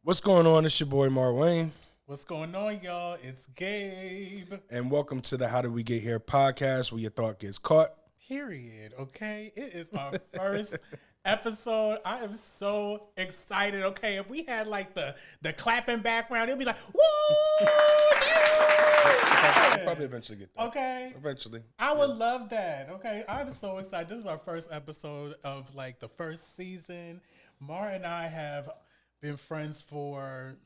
What's going on? It's your boy Mar Wayne. What's going on, y'all? It's Gabe. And welcome to the How Did We Get Here podcast where your thought gets caught. Period. Okay. It is our first episode. I am so excited. Okay. If we had like the clapping background, it'd be like, woo! We'll probably eventually get that. Okay. Eventually. I would love that. Okay. I'm so excited. This is our first episode of like the first season. Mar and I have been friends for,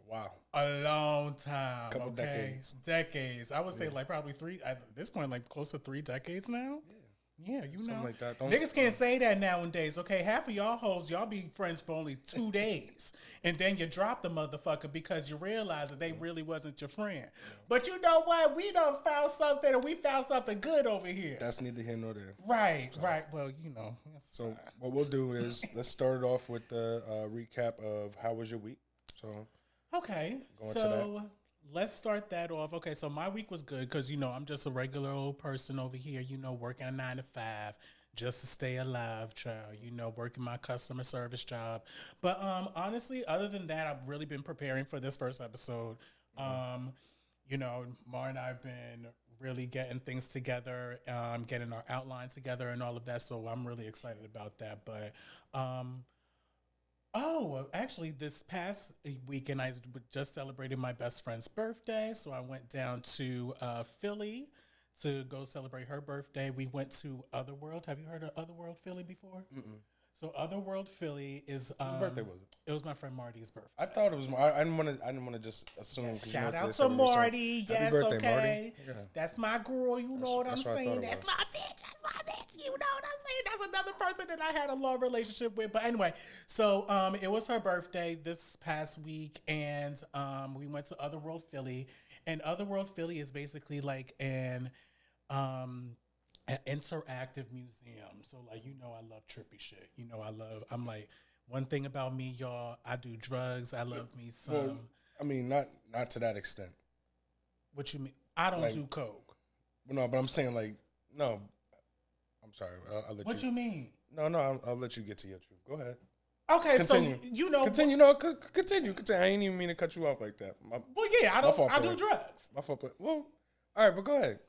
Wow. a long time. Couple okay? decades. I would say like probably three, at this point, like close to 3 decades now. Yeah, you Something know. like that. Niggas can't say that nowadays, okay? Half of y'all hoes, y'all be friends for only 2 days. And then you drop the motherfucker because you realize that they really wasn't your friend. But you know what? We done found something, and we found something good over here. That's neither here nor there. Right. Well, you know. So what we'll do is let's start it off with the recap of how was your week. So Okay, so let's start that off. Okay, so my week was good because, you know, I'm just a regular old person over here, you know, working a 9 to 5 just to stay alive, child, you know, working my customer service job. But honestly, other than that, I've really been preparing for this first episode. You know, Mar and I have been really getting things together, getting our outline together and all of that, so I'm really excited about that. But actually, this past weekend, I just celebrated my best friend's birthday. So I went down to Philly to go celebrate her birthday. We went to Otherworld. Have you heard of Otherworld Philly before? Mm-mm. So Otherworld Philly is whose birthday was it? It was my friend Marty's birthday. I thought it was I didn't want to just assume. Yes, shout out to Marty. Yes, birthday, okay. Marty. Yeah. That's my girl. You know what I'm saying? That's was. my bitch. That's my bitch. You know what I'm saying? That's another person that I had a long relationship with. But anyway, so it was her birthday this past week, and we went to Otherworld Philly. And Otherworld Philly is basically like an interactive museum. So like, you know, I love trippy shit. You know, I'm like, one thing about me, y'all, I do drugs. I love me some. Well, I mean, not to that extent. What you mean? I don't do coke. No, but I'm saying like, no. I'm sorry. I'll let What you mean? No, I'll let you get to your truth. Go ahead. Okay, Continue. so you know. Continue. No, continue. I ain't even mean to cut you off like that. Well, yeah, I do drugs. My fault. Well, all right, but go ahead.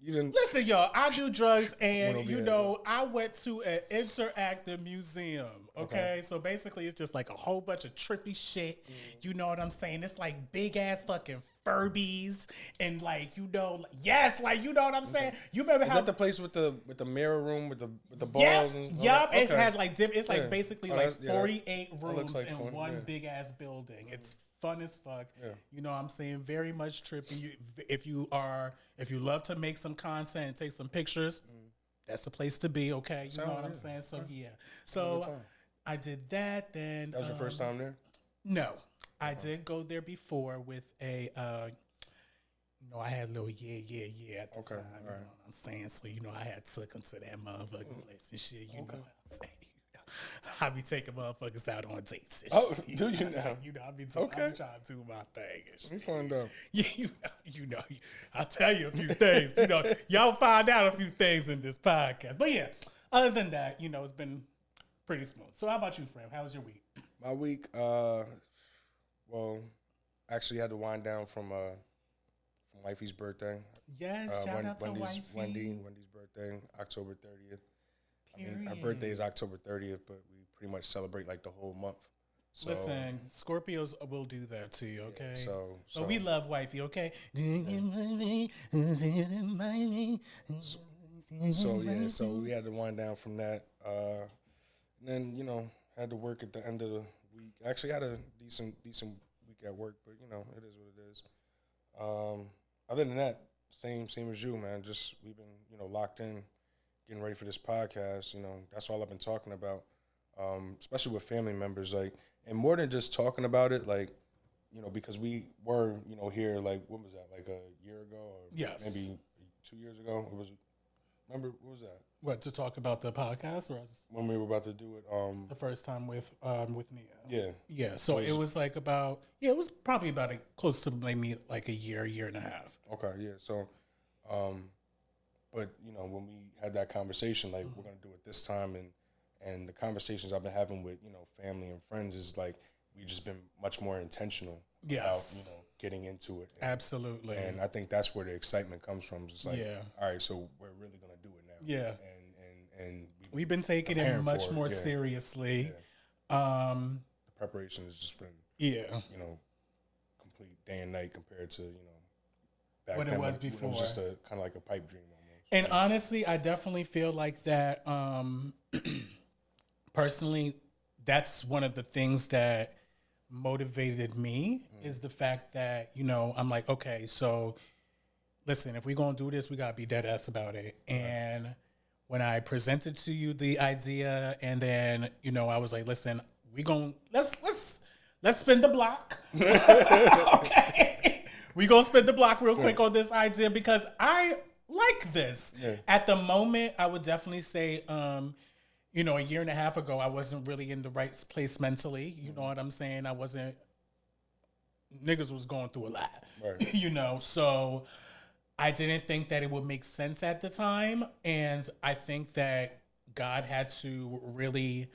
You didn't listen, y'all. I do drugs, and you know, I went to an interactive museum. Okay, so basically, it's just like a whole bunch of trippy shit. You know what I'm saying? It's like big ass fucking Furbies, and like, you know, yes, like, you know what I'm saying. You remember Is that the place with the mirror room with the balls? Yep, and yep. Okay. It has like it's like basically like 48 rooms like in fun. one big ass building. It's fun as fuck. Yeah. You know what I'm saying? Very much trippy. If you love to make some content and take some pictures, that's the place to be, okay? You know what I'm saying? So yeah. So I did that. Then that was your first time there? No. I did go there before with a you know, I had a little yeah at the time. You know what I'm saying? So, you know, I had took them to that motherfucking place and shit. You know what I'm saying? I be taking motherfuckers out on dates and shit. Do you now? You know, I be trying to do my thing and shit. We find out. Yeah, you know, I'll tell you a few things. You know, y'all find out a few things in this podcast. But yeah, other than that, you know, it's been pretty smooth. So how about you, Fran? How was your week? My week, well, actually had to wind down from Wifey's birthday. Yes, shout out to Wifey. Wendy's birthday, October 30th. I mean, our birthday is October 30th, but we pretty much celebrate like the whole month. So, listen, Scorpios will do that to you, okay? Yeah, so we love Wifey, okay? So we had to wind down from that. And then, you know, had to work at the end of the week. Actually had a decent week at work, but you know, it is what it is. Other than that, same as you, man. Just we've been, you know, locked in, getting ready for this podcast. You know, that's all I've been talking about. Especially with family members, like, and more than just talking about it, like, you know, because we were, you know, here, like, what was that, like a year ago, or maybe 2 years ago? It was. Remember, what was that? What, to talk about the podcast, or when we were about to do it? The first time with Nia. Yeah. Yeah. So it was like about it was probably about close to maybe like a year and a half. Okay. Yeah. So, but you know, when we had that conversation, like we're gonna do it this time, And the conversations I've been having with, you know, family and friends is like, we've just been much more intentional about, you know, getting into it. Absolutely. And I think that's where the excitement comes from. It's like, all right, so we're really going to do it now. Yeah. And we've been taking it much more seriously. The preparation has just been, you know, complete day and night compared to, you know, back what then it was before. It was just a kind of like a pipe dream almost. And honestly, I definitely feel like that. Personally, that's one of the things that motivated me is the fact that, you know, I'm like, okay, so listen, if we're going to do this, we got to be dead ass about it. And when I presented to you the idea, and then, you know, I was like, listen, let's spin the block. Okay. We going to spin the block real quick on this idea because I like this. Yeah. At the moment, I would definitely say, you know, a year and a half ago, I wasn't really in the right place mentally. You know what I'm saying? Niggas was going through a lot, right. You know? So I didn't think that it would make sense at the time. And I think that God had to really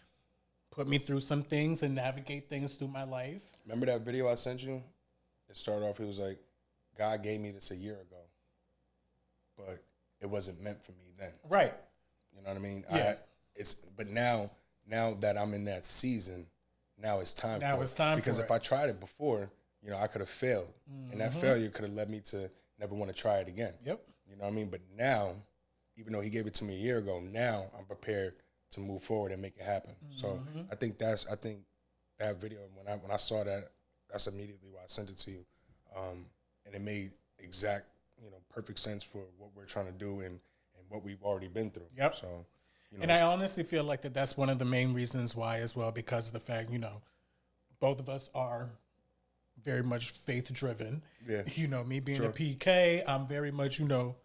put me through some things and navigate things through my life. Remember that video I sent you? It started off, it was like, God gave me this a year ago, but it wasn't meant for me then. Right. You know what I mean? Yeah. But now that I'm in that season, now it's time for it. Because if I tried it before, you know, I could have failed. And that failure could have led me to never want to try it again. Yep. You know what I mean? But now, even though he gave it to me a year ago, now I'm prepared to move forward and make it happen. So I think that video, when I saw that, that's immediately why I sent it to you. And it made exact, you know, perfect sense for what we're trying to do and what we've already been through. Yep. So, you know, and I honestly feel like that's one of the main reasons why as well, because of the fact, you know, both of us are very much faith driven. Yeah. You know, me being a PK, I'm very much, you know,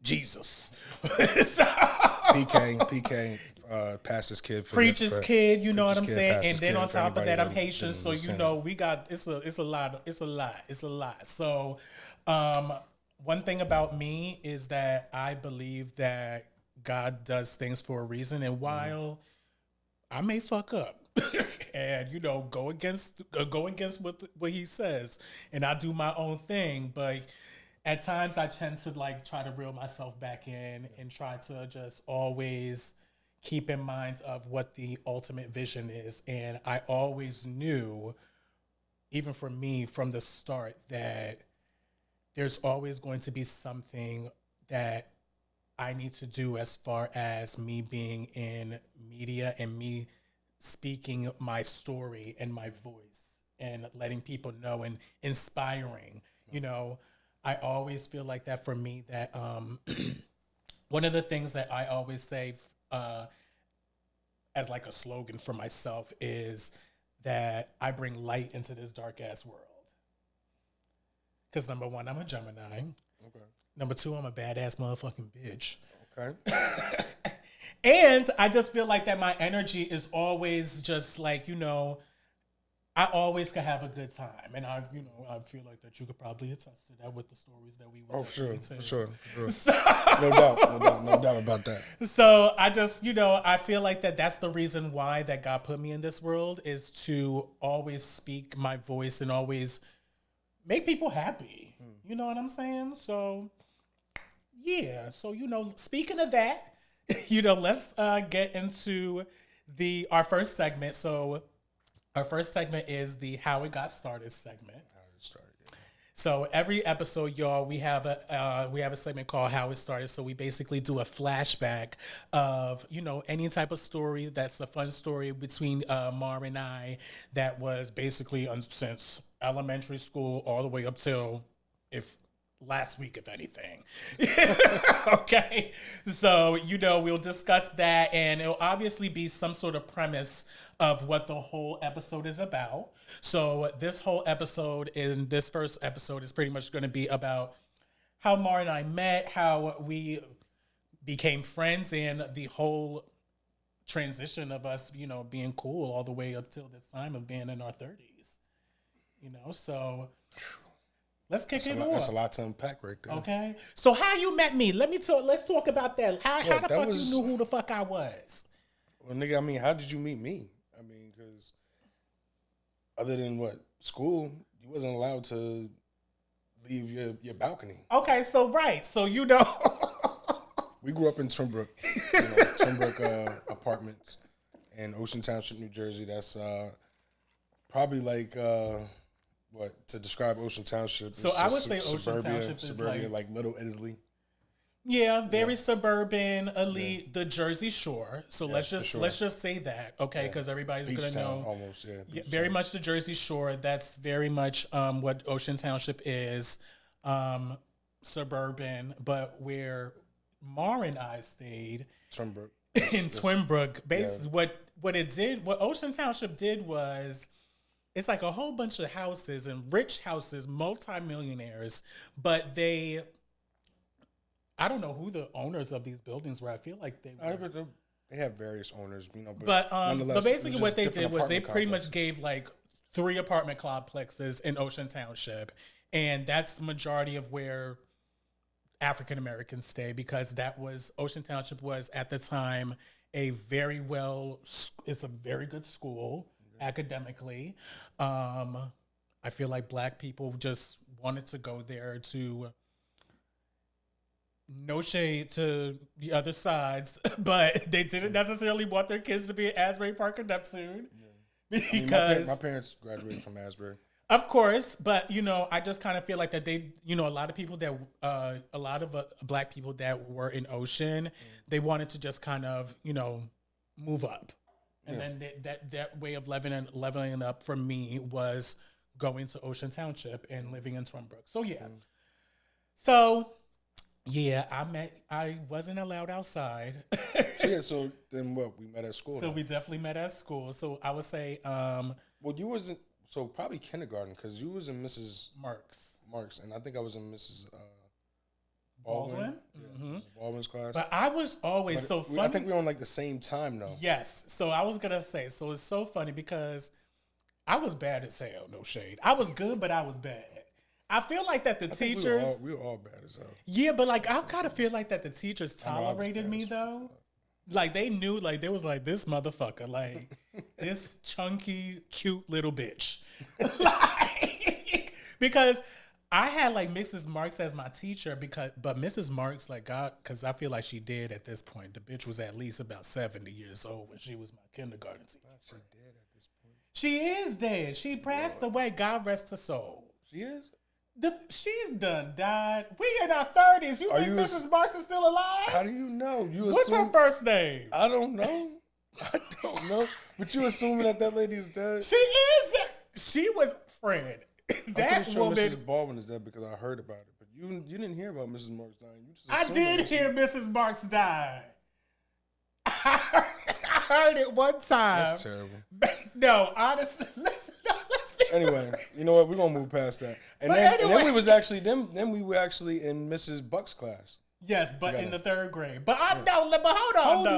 Jesus. So, PK, pastor's kid, preacher's kid. You know what I'm saying? And then on top of that, I'm Haitian, so you know we got it's a lot. So, one thing about me is that I believe that God does things for a reason, and while I may fuck up and you know go against what he says, and I do my own thing, but at times I tend to like try to reel myself back in and try to just always keep in mind of what the ultimate vision is. And I always knew, even for me from the start, that there's always going to be something that I need to do as far as me being in media and me speaking my story and my voice and letting people know and inspiring. You know, I always feel like that for me, that one of the things that I always say as like a slogan for myself is that I bring light into this dark ass world. Because number one, I'm a Gemini. Okay. Number two, I'm a badass motherfucking bitch. Okay. And I just feel like that my energy is always just like, you know, I always can have a good time. And I feel like that you could probably attest to that with the stories that we were for sure. So, no doubt about that. So I just, you know, I feel like that's the reason why that God put me in this world, is to always speak my voice and always make people happy. You know what I'm saying? So, yeah. So, you know, speaking of that, you know, let's get into our first segment. So our first segment is the How It Got Started segment. So every episode, y'all, we have a segment called How It Started. So we basically do a flashback of, you know, any type of story that's a fun story between Mar and I that was basically since elementary school all the way up till last week, if anything. Okay. So, you know, we'll discuss that, and it'll obviously be some sort of premise of what the whole episode is about. So this first episode is pretty much going to be about how Mar and I met, how we became friends, and the whole transition of us, you know, being cool all the way up till this time of being in our 30s. You know, so let's kick it off. That's a lot to unpack right there. Okay. So how you met me? Let's talk about that. How the fuck you knew who the fuck I was? Well, nigga, I mean, how did you meet me? I mean, because other than what school, you wasn't allowed to leave your balcony. Okay, so We grew up in Twinbrook, Twinbrook apartments in Ocean Township, New Jersey. That's probably like what to describe Ocean Township. So I would say Ocean Township is like Little Italy. Yeah, very suburban, elite, the Jersey Shore. So let's just say that, okay? Because everybody's Beach gonna town, know almost, very much the Jersey Shore. That's very much what Ocean Township is, suburban. But where Mar and I stayed Twinbrook. in Twinbrook, basically what Ocean Township did was. It's like a whole bunch of houses and rich houses, multimillionaires, but I don't know who the owners of these buildings were. I feel like they have various owners, but basically what they did was they pretty much gave like 3 apartment complexes in Ocean Township, and that's the majority of where African Americans stay because Ocean Township was at the time it's a very good school academically. I feel like black people just wanted to go there to. No shade to the other sides, but they didn't necessarily want their kids to be at Asbury Park or Neptune. Yeah. Because my parents graduated from Asbury. Of course, but I just kind of feel like that they, a lot of people that, a lot of black people that were in Ocean, they wanted to just kind of, move up. And then that way of leveling up for me was going to Ocean Township and living in Twinbrook. So, yeah. So... Yeah, I wasn't allowed outside. So then what? We met at school. So we definitely met at school. So I would say, well, you wasn't. So probably kindergarten because you was in Mrs. Marks, and I think I was in Mrs. Baldwin. Yeah, Mrs. Baldwin's class. But I was always funny. I think we were on like the same time though. Yes. So I was gonna say. So it's so funny because I was bad as hell. No shade. I was good, but I was bad. I feel like that the teachers... We were all bad as hell. Yeah, but like I kind of feel like that the teachers tolerated me though. Like they knew, like they was like, this motherfucker, like this chunky, cute little bitch. Because I had like Mrs. Marks as my teacher but Mrs. Marks because I feel like she did at this point. The bitch was at least about 70 years old when she was my kindergarten teacher. She dead at this point. She is dead. She passed away. God rest her soul. She is? She done died. We in our 30s. You think Mrs. Marks is still alive? How do you know? What's her first name? I don't know. But you assuming that lady is dead? She is. She was Fred. I'm pretty sure Mrs. Baldwin is dead because I heard about it. But you didn't hear about Mrs. Marks dying. I did hear Mrs. Marks die. I heard it one time. That's terrible. No, honestly, let's anyway, you know what? We're gonna move past that. And then we was actually then we were actually in Mrs. Buck's class. Yes, but together. In the 3rd grade. But hold on.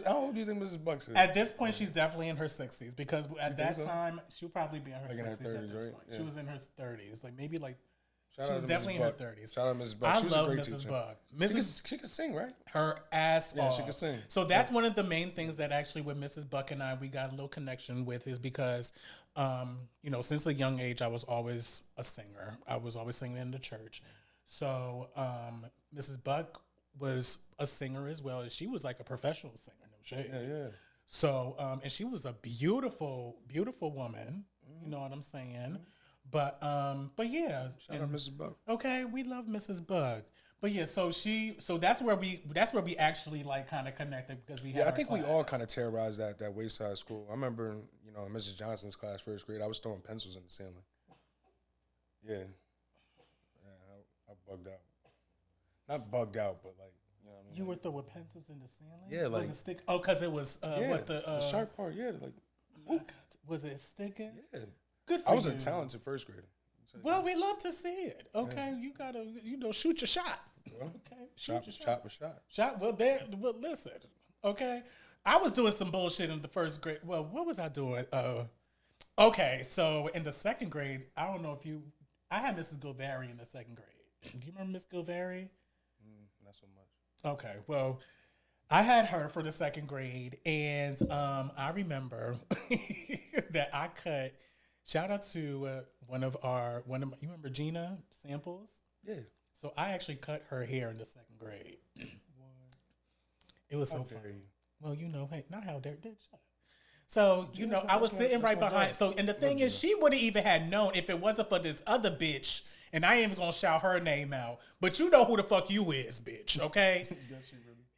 How old do you think Mrs. Buck is? At this point, she's definitely in her 60s because at that time she'll probably be in her 60s at this point. Yeah. She was in her 30s, like maybe like. She was definitely in her 30s. Shout out Mrs. Buck. I love Mrs. Buck. She could sing, right? Her ass off. Yeah, she could sing. So that's one of the main things that actually with Mrs. Buck and I, we got a little connection with is because, since a young age, I was always a singer. I was always singing in the church. So Mrs. Buck was a singer as well. She was like a professional singer, no shade. Yeah. So, and she was a beautiful, beautiful woman. Mm-hmm. You know what I'm saying? Mm-hmm. But yeah. Shout out Mrs. Buck. Okay, we love Mrs. Buck. But yeah, so that's where we actually like kind of connected because we had I think we all kind of terrorized that Wayside School. I remember, in Mrs. Johnson's class, 1st grade, I was throwing pencils in the ceiling. Yeah, I bugged out. Not bugged out, but like, you were throwing pencils in the ceiling? Yeah, like. Was it stick? Oh, because it was the sharp part. Yeah, like. Was it sticking? Yeah. Good for you. I was a talented 1st grader. Well, we love to see it. Okay, yeah. You gotta, shoot your shot. Well, okay, shot. Shot. Well, listen. Okay, I was doing some bullshit in the 1st grade. Well, what was I doing? Okay, so in the 2nd grade, I don't know if I had Mrs. Gilvari in the 2nd grade. Do you remember Miss Gilvari? Not so much. Okay, well, I had her for the second grade, and I remember that I cut. Shout out to you remember Gina Samples? Yeah. So I actually cut her hair in the second grade. It was so funny. Well, hey, not how dare did shut up. So, I was sitting right behind. So, and the thing is, she wouldn't even have known if it wasn't for this other bitch. And I ain't even gonna shout her name out. But you know who the fuck you is, bitch, okay?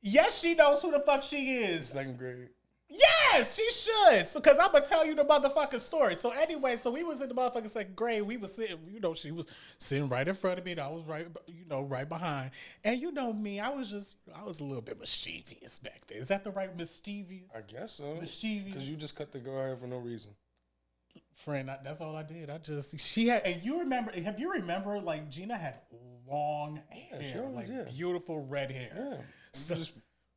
Yes, she knows who the fuck she is. Second grade. Yes, she should. So, cause I'm gonna tell you the motherfucking story. So anyway, we was in the motherfucking second grade. We was sitting, she was sitting right in front of me, and I was right behind. And me, I was a little bit mischievous back there. Is that the right mischievous? I guess so. Mischievous. Because you just cut the girl hair for no reason. Friend, that's all I did. She had, and you remember, like Gina had long hair, beautiful red hair. Yeah. So,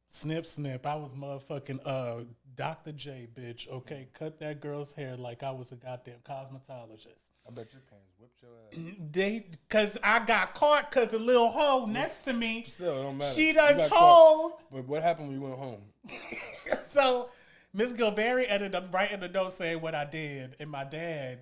snip. I was motherfucking Dr. J, bitch. Okay, cut that girl's hair like I was a goddamn cosmetologist. I bet your parents whipped your ass. Cause I got caught cause the little hoe next to me. Still, it don't matter. She done told. But what happened when you went home? So Miss Gilberry ended up writing a note saying what I did, and my dad.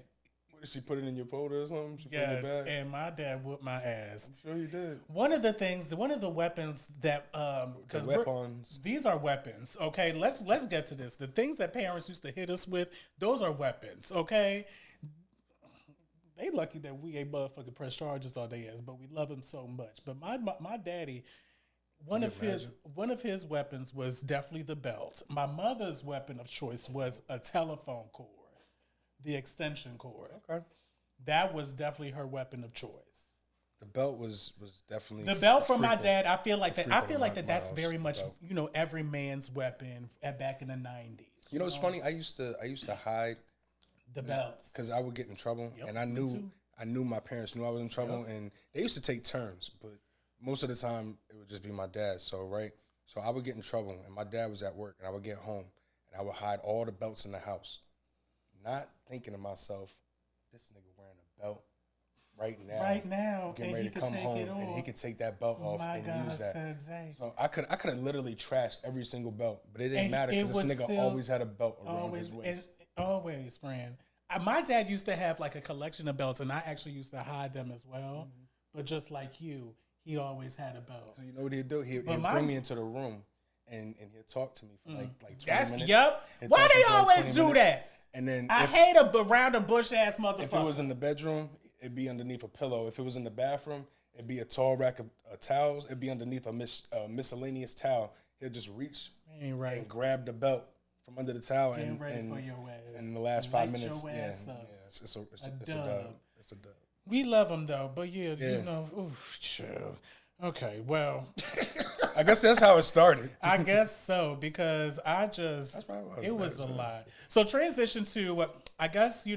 Did she put it in your folder or something? Yes, and my dad whooped my ass. I'm sure he did. One of the weapons that because these are weapons. Okay, let's get to this. The things that parents used to hit us with, those are weapons. Okay, they lucky that we ain't motherfucking press charges on their ass, but we love them so much. But my daddy. One of his weapons was definitely the belt. My mother's weapon of choice was a telephone cord, the extension cord. Okay, that was definitely her weapon of choice. The belt was definitely the belt for my dad. I feel like that's very much every man's weapon back in the 90s. It's funny. I used to hide the belts because I would get in trouble, and I knew my parents knew I was in trouble, and they used to take turns, but most of the time, it would just be my dad. So I would get in trouble, and my dad was at work, and I would get home, and I would hide all the belts in the house, not thinking to myself, this nigga wearing a belt right now, getting ready to come home, and he could take that belt off and use that. So I could have literally trashed every single belt, but it didn't matter because this nigga always had a belt around his waist. Always, friend. My dad used to have like a collection of belts, and I actually used to hide them as well. Mm-hmm. But just like you. He always had a belt. So you know what he'd do? He'd bring me into the room and he'd talk to me for like 20 minutes. Yep. Why they always do that? And then I hate a round of bush ass motherfucker. If it was in the bedroom, it'd be underneath a pillow. If it was in the bathroom, it'd be a tall rack of towels. It'd be underneath a miscellaneous towel. He'll just reach and grab the belt from under the towel and in the last 5 minutes. It's a dub. It's a dub. We love them though, but oof, chill. Okay, well, I guess that's how it started. I guess so because it was a lot. So transition to, I guess we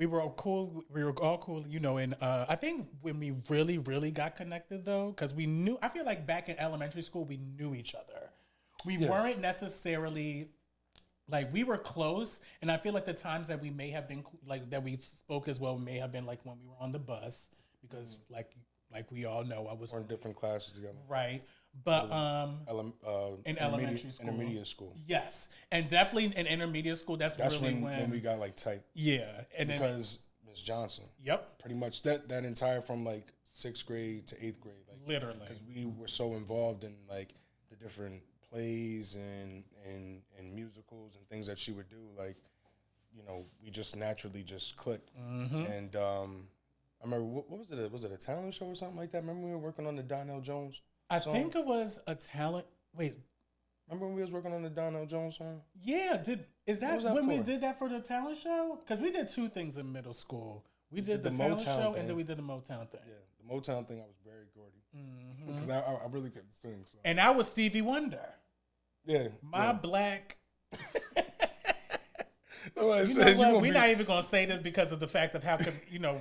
were all cool. We were all cool, and I think when we really, really got connected though, because I feel like back in elementary school we knew each other. We weren't necessarily. Like we were close, and I feel like the times that we may have been that we spoke as well may have been like when we were on the bus because like we all know I was in different classes together, right? But in elementary school, intermediate school, yes, and definitely in intermediate school. That's really when we got like tight, and because Miss Johnson, pretty much that entire from like 6th grade to 8th grade, like literally, because we were so involved in like the different plays and musicals and things that she would do, like, we just naturally just clicked. Mm-hmm. And I remember, what was it? Was it a talent show or something like that? Remember we were working on the Donnell Jones song? I think it was a talent. Wait, remember when we was working on the Donnell Jones song? Yeah. Is that when we did that for the talent show? Because we did 2 things in middle school. We did the talent show and then we did the Motown thing. Yeah, the Motown thing I was very Gordy because I really couldn't sing. So. And I was Stevie Wonder. Yeah, my black. We're not even gonna say this because of the fact of how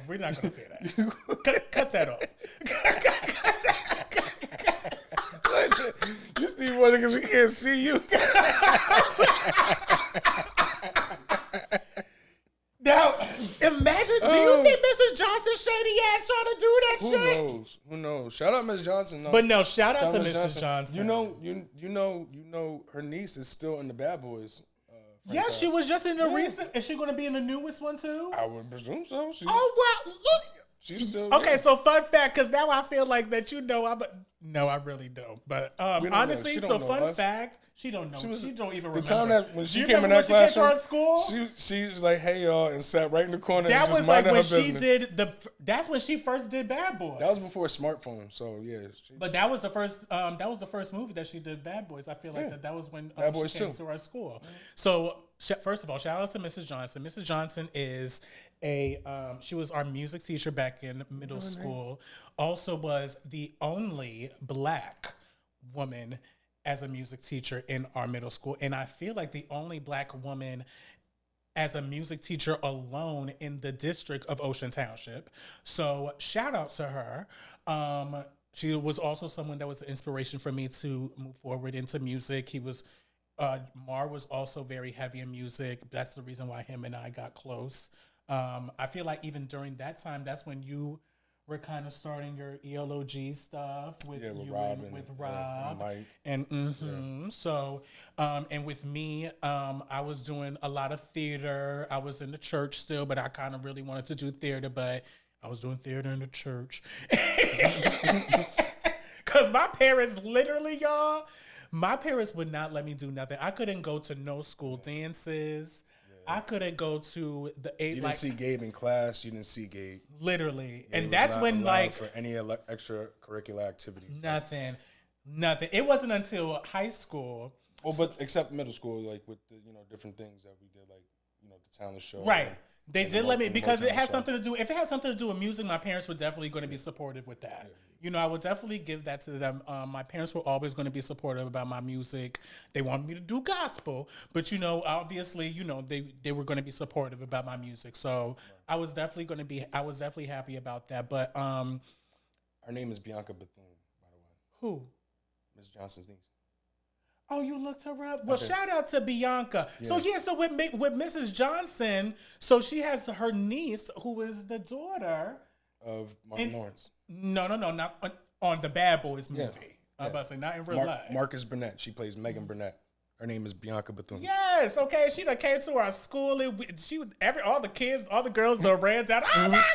we're not gonna say that. cut that off. Listen, you Stevie Wonder because we can't see you. Now, imagine. Do you think Mrs. Mrs. Johnson shady ass trying to do that shit? Who knows? Shout out Miss Johnson. No. But no, shout out to Mrs. Johnson. You know, her niece is still in the Bad Boys. Yeah, she was just in the recent. Is she going to be in the newest one too? I would presume so. Oh wow, look. She's still okay. So fun fact, because now I feel like that no, I really don't. But honestly, so fun fact, she don't know. She don't even remember. The time that when she came in that classroom, she was like, "Hey y'all," and sat right in the corner. That and just was like when she did that's when she first did Bad Boys. That was before smartphone. So yeah. But that was the first. That was the first movie that she did. Bad Boys. I feel like that was when she came to our school. So first of all, shout out to Mrs. Johnson. Mrs. Johnson is she was our music teacher back in middle school. Also was the only black woman as a music teacher in our middle school. And I feel like the only black woman as a music teacher alone in the district of Ocean Township. So shout out to her. She was also someone that was an inspiration for me to move forward into music. Mar was also very heavy in music. That's the reason why him and I got close. I feel like even during that time, that's when you were kind of starting your ELOG stuff with Rob and Mike. And so, and with me, I was doing a lot of theater. I was in the church still, but I kind of really wanted to do theater, but I was doing theater in the church. Because my parents literally, y'all, my parents would not let me do nothing. I couldn't go to no school dances. I couldn't go to the eight. You didn't see Gabe in class. You didn't see Gabe. Literally. And that's when for any extracurricular activities. Nothing. It wasn't until high school. Well, but except middle school, like with the, different things that we did, like, the talent show. Right. They did let me, because it has something to do, if it has something to do with music, my parents were definitely going to be supportive with that. I would definitely give that to them. My parents were always going to be supportive about my music. They wanted me to do gospel, but obviously, they were going to be supportive about my music. So I was definitely happy about that. But her name is Bianca Bethune, by the way. Who? Ms. Johnson's niece. Oh, you looked her up? Well, shout out to Bianca. Yeah. So with Mrs. Johnson, so she has her niece who is the daughter of Martin Lawrence. No, not on the Bad Boys movie. I'm about to say, not in real life. Marcus Burnett. She plays Megan Burnett. Her name is Bianca Bethune. Yes, okay. She done came to our school and all the girls done ran down. Oh my God.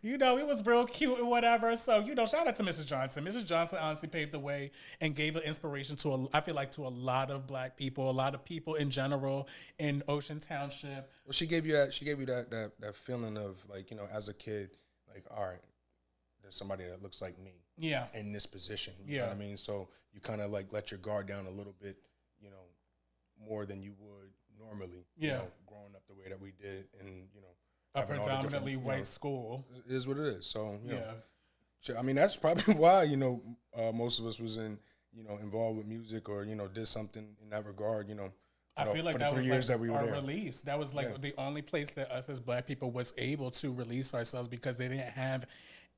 It was real cute and whatever. So, shout out to Mrs. Johnson. Mrs. Johnson honestly paved the way and gave an inspiration to a lot of black people, a lot of people in general in Ocean Township. Well, she gave you that feeling of like, as a kid, like, all right, there's somebody that looks like me. Yeah. In this position. You know what I mean? So you kind of like let your guard down a little bit, more than you would normally. Growing up the way that we did and, a predominantly white school. It is what it is. So, I mean, that's probably why, most of us was involved with music or, did something in that regard, I feel like that was 3 years like that we were our there. Release. That was like the only place that us as black people was able to release ourselves because they didn't have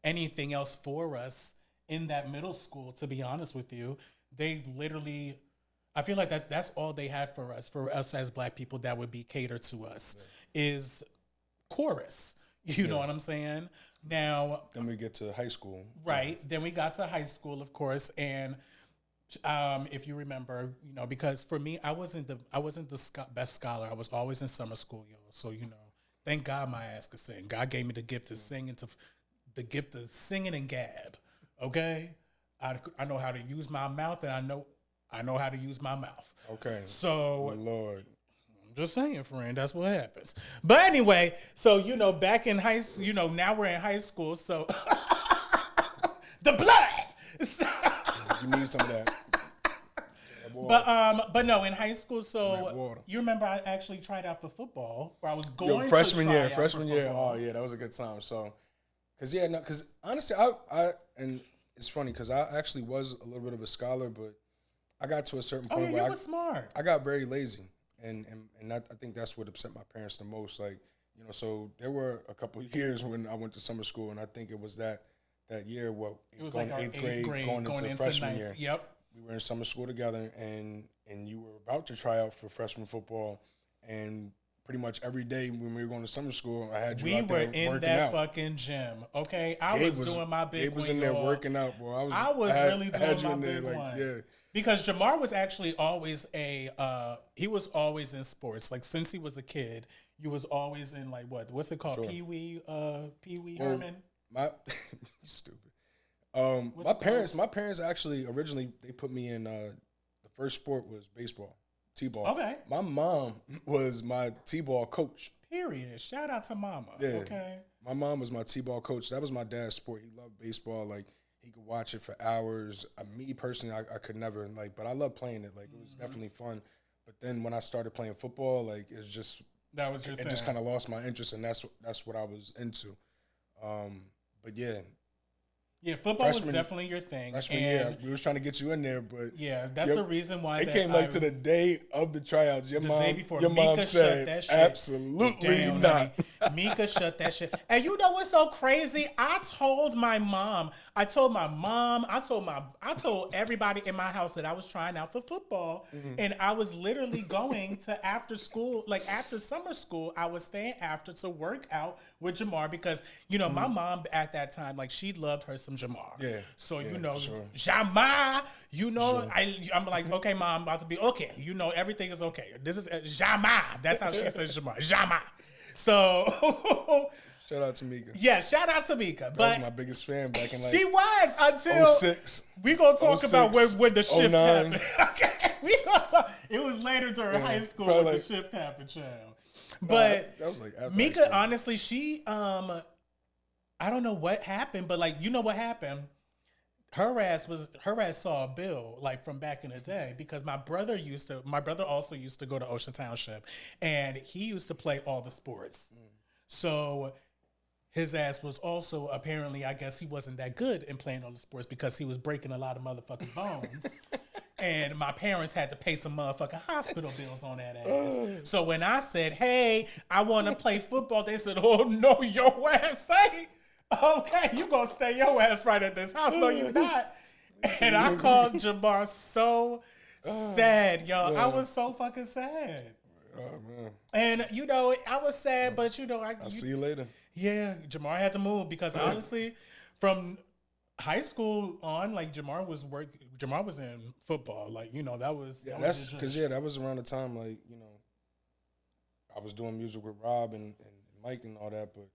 anything else for us in that middle school, to be honest with you. They literally, I feel like that's all they had for us as black people that would be catered to us is chorus. You know what I'm saying? Now, then we get to high school. Right. Then we got to high school, of course, and if you remember, because for me, I wasn't the best scholar. I was always in summer school, So thank God my ass could sing. God gave me the gift of singing, and gab. Okay, I know how to use my mouth, and I know how to use my mouth. Okay. So, Lord, I'm just saying, friend, that's what happens. But anyway, so back in high school, now we're in high school, so the blood. So, you need some of that. But no, in high school, so you remember I actually tried out for football, where I was going freshman year. Oh yeah, that was a good time. So, because honestly, I and it's funny because I actually was a little bit of a scholar, but I got to a certain point where I was smart. I got very lazy, and I think that's what upset my parents the most. Like, so there were a couple of years when I went to summer school, and I think it was that year, it was going like eighth grade, going into freshman year. Yep. We were in summer school together, and you were about to try out for freshman football, and pretty much every day when we were going to summer school, I had you we out were there in working that out. fucking gym. Okay, I was doing my big Gabe was one, in there y'all. working out, bro. I was really doing my big like, one. Yeah. Because Jamar was actually always he was always in sports. Like since he was a kid, he was always in like what's it called? Sure. Pee Wee Herman. Stupid. My parents actually originally they put me in the first sport was baseball, T-ball. Okay. My mom was my T-ball coach. Period. Shout out to mama. Yeah. Okay. My mom was my T-ball coach. That was my dad's sport. He loved baseball. Like he could watch it for hours. Me personally, I could never but I love playing it. Like it was definitely fun. But then when I started playing football, like it's just that was your it thing. just kind of lost my interest, and that's what I was into. But yeah. Yeah, football was definitely your thing. Freshman year, we was trying to get you in there, but yeah, that's the reason why it came to the day of the tryouts. Your day before, your Mika mom shut said, that shit. Absolutely not. Mika shut that shit. And you know what's so crazy? I told my mom. I told everybody in my house that I was trying out for football, and I was literally going to after school, like after summer school, I was staying after to work out with Jamar because my mom at that time, like she loved her some Jamar. Yeah. So sure. Jamar, Sure. I'm like, okay, mom, I'm about to be okay. Everything is okay. This is Jamar. That's how she says Jamar. Jamar. So shout out to Mika. Yeah, shout out to Mika. That was my biggest fan back in she was until 06. We gonna talk about when the shift 09. happened. Okay, we gonna talk. It was later during high school when the shift happened, child. But that was like Mika, honestly, she I don't know what happened, but like you know what happened. Her ass saw a bill like from back in the day because my brother also used to go to Ocean Township and he used to play all the sports. So his ass was also apparently, I guess he wasn't that good in playing all the sports because he was breaking a lot of motherfucking bones. And my parents had to pay some motherfucking hospital bills on that ass. So when I said, hey, I want to play football, they said, oh no, your ass ain't. Okay, you gonna stay your ass right at this house. No, you not. And I called Jamar so sad, y'all. I was so fucking sad. Oh, man. And, I was sad, but, I'll see you later. Yeah, Jamar had to move because, honestly, from high school on, like, Jamar was in football. Like, that was... Yeah, that's because, that was around the time, like, I was doing music with Rob and Mike and all that, but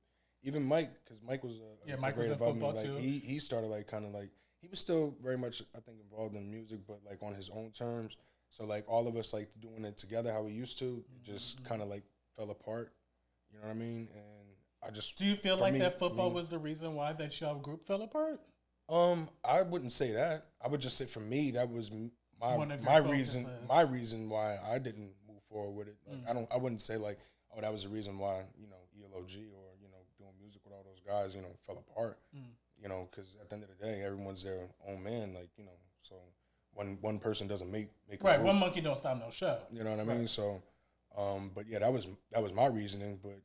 even Mike, because Mike was Mike was in football me. too. Like, he started like kind of like he was still very much I think involved in music, but like on his own terms. So like all of us like doing it together how we used to, just kind of like fell apart. You know what I mean? And I just do you feel like that football was the reason why that y'all group fell apart? I wouldn't say that. I would just say for me that was my reason why I didn't move forward with it. Like, I wouldn't say like that was the reason why ELOG or doing music with all those guys fell apart. Because at the end of the day, everyone's their own man. Like so when one person doesn't make right, one monkey don't stop no show. You know what I mean? So, but yeah, that was my reasoning. But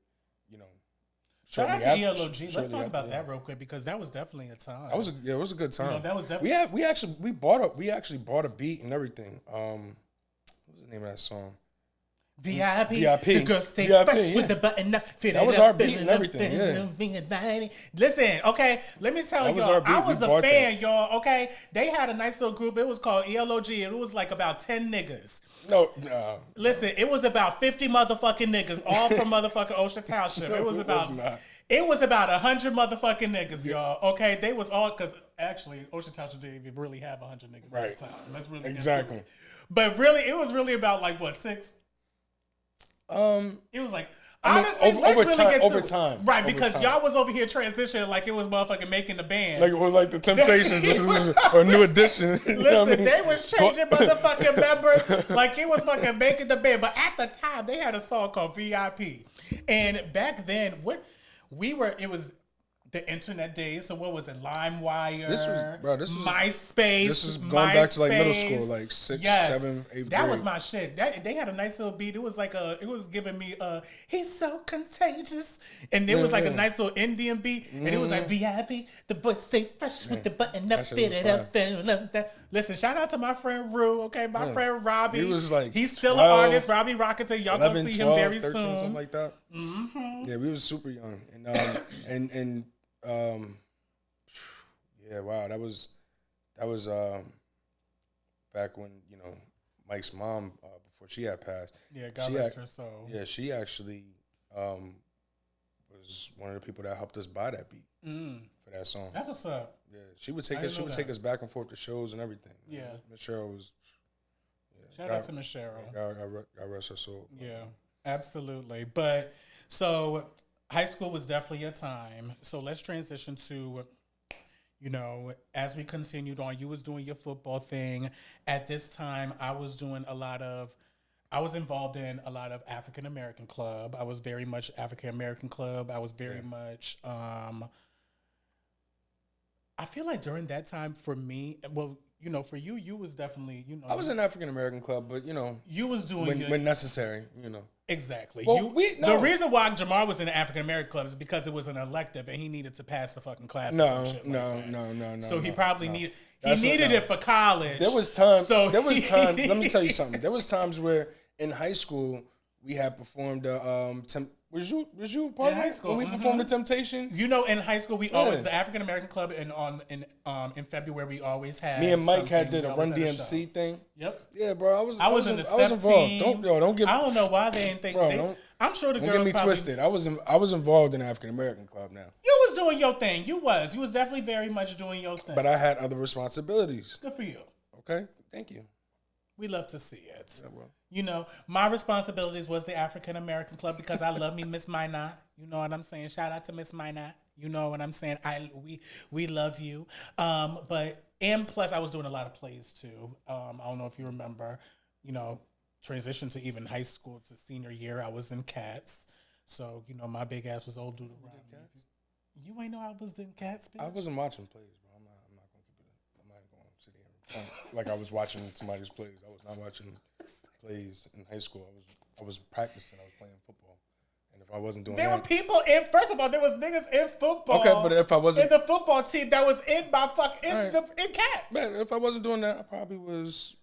shout out to ELOG. Let's talk about that real quick because that was definitely a time. It was a good time. That was definitely. We actually bought a beat and everything. What was the name of that song? VIP. The girls stay fresh with the button up. That was our beat and everything. Yeah. Listen, okay, let me tell y'all. I was a fan, y'all. Okay, they had a nice little group. It was called ELOG, and it was like about 10 niggas. No. Listen, it was about 50 motherfucking niggas, all from motherfucking Ocean Township. It was about 100 motherfucking niggas, y'all. Okay, they was all because actually Ocean Township didn't even really have 100 niggas at the time. Let's really exactly. Get to it. But really, it was really about like what 6. It was like honestly, let's really get to over time, right? Because y'all was over here transitioning like it was motherfucking making the band, like it was like the Temptations or New Edition. Listen, they was changing motherfucking members like it was fucking making the band. But at the time, they had a song called VIP, and back then, it was The internet days. So what was it? LimeWire. This was MySpace. This is going back to like middle school, like 6th, 7th, 8th grade. That was my shit. They had a nice little beat. It was like it was giving me he's so contagious. And it was like a nice little Indian beat. And it was like VIP, the boy stay fresh with the button up, fit it up, and love that. Listen, shout out to my friend Rue, okay? My friend Robbie. He was like he's still 12, an artist, Robbie Rockington. Y'all 11, gonna see 12, him very 13, soon. Something like that. Mm-hmm. Yeah, we was super young. And yeah, wow, that was back when, you know, Mike's mom, before she had passed. Yeah, God rest her soul. Yeah, she actually was one of the people that helped us buy that beat for that song. That's what's up. Yeah, she would take us back and forth to shows and everything. Yeah, Miss Cheryl was. Yeah, shout out to Miss Cheryl. God rest her soul. Yeah, absolutely. But so high school was definitely a time. So let's transition to, you know, as we continued on, you was doing your football thing. At this time, I was involved in a lot of African American club. I was very much African American club. I was very much, I feel like during that time for me, well, you know, for you, you was definitely, you know. I was in African American club, but, you know. You was doing when necessary, you know. Exactly. Well, The reason why Jamar was in the African American club is because it was an elective and he needed to pass the fucking class. No. So he probably needed it for college. There was times. Let me tell you something. There was times where in high school we had performed Was you part of high school when we performed the Temptation? You know, in high school we always the African American club, and in February we always had. Me and Mike did a Run DMC thing. Yep. Yeah, bro. I was in the involved. team. Don't get. I don't know why they didn't think. Bro, I'm sure the girls. Don't get me twisted. I was involved in the African American club now. You was doing your thing. You was definitely very much doing your thing. But I had other responsibilities. Good for you. Okay, thank you. We love to see it. Yeah, well. You know, my responsibilities was the African American club because I love me Miss Minot. You know what I'm saying? Shout out to Miss Minot. You know what I'm saying? We love you. And plus I was doing a lot of plays too. I don't know if you remember, you know, transition to even high school to senior year. I was in Cats. So, you know, my big ass was old dude around me. You ain't know I was in Cats, bitch? I wasn't watching plays, bro. I'm not gonna keep it. I'm not gonna sit here like I was watching somebody's plays. I was not watching plays in high school. I was practicing. I was playing football. And if I wasn't doing there were people in. First of all, there was niggas in football. Okay, but if I wasn't in the football team that was in my in Cats. Man, if I wasn't doing that, I probably was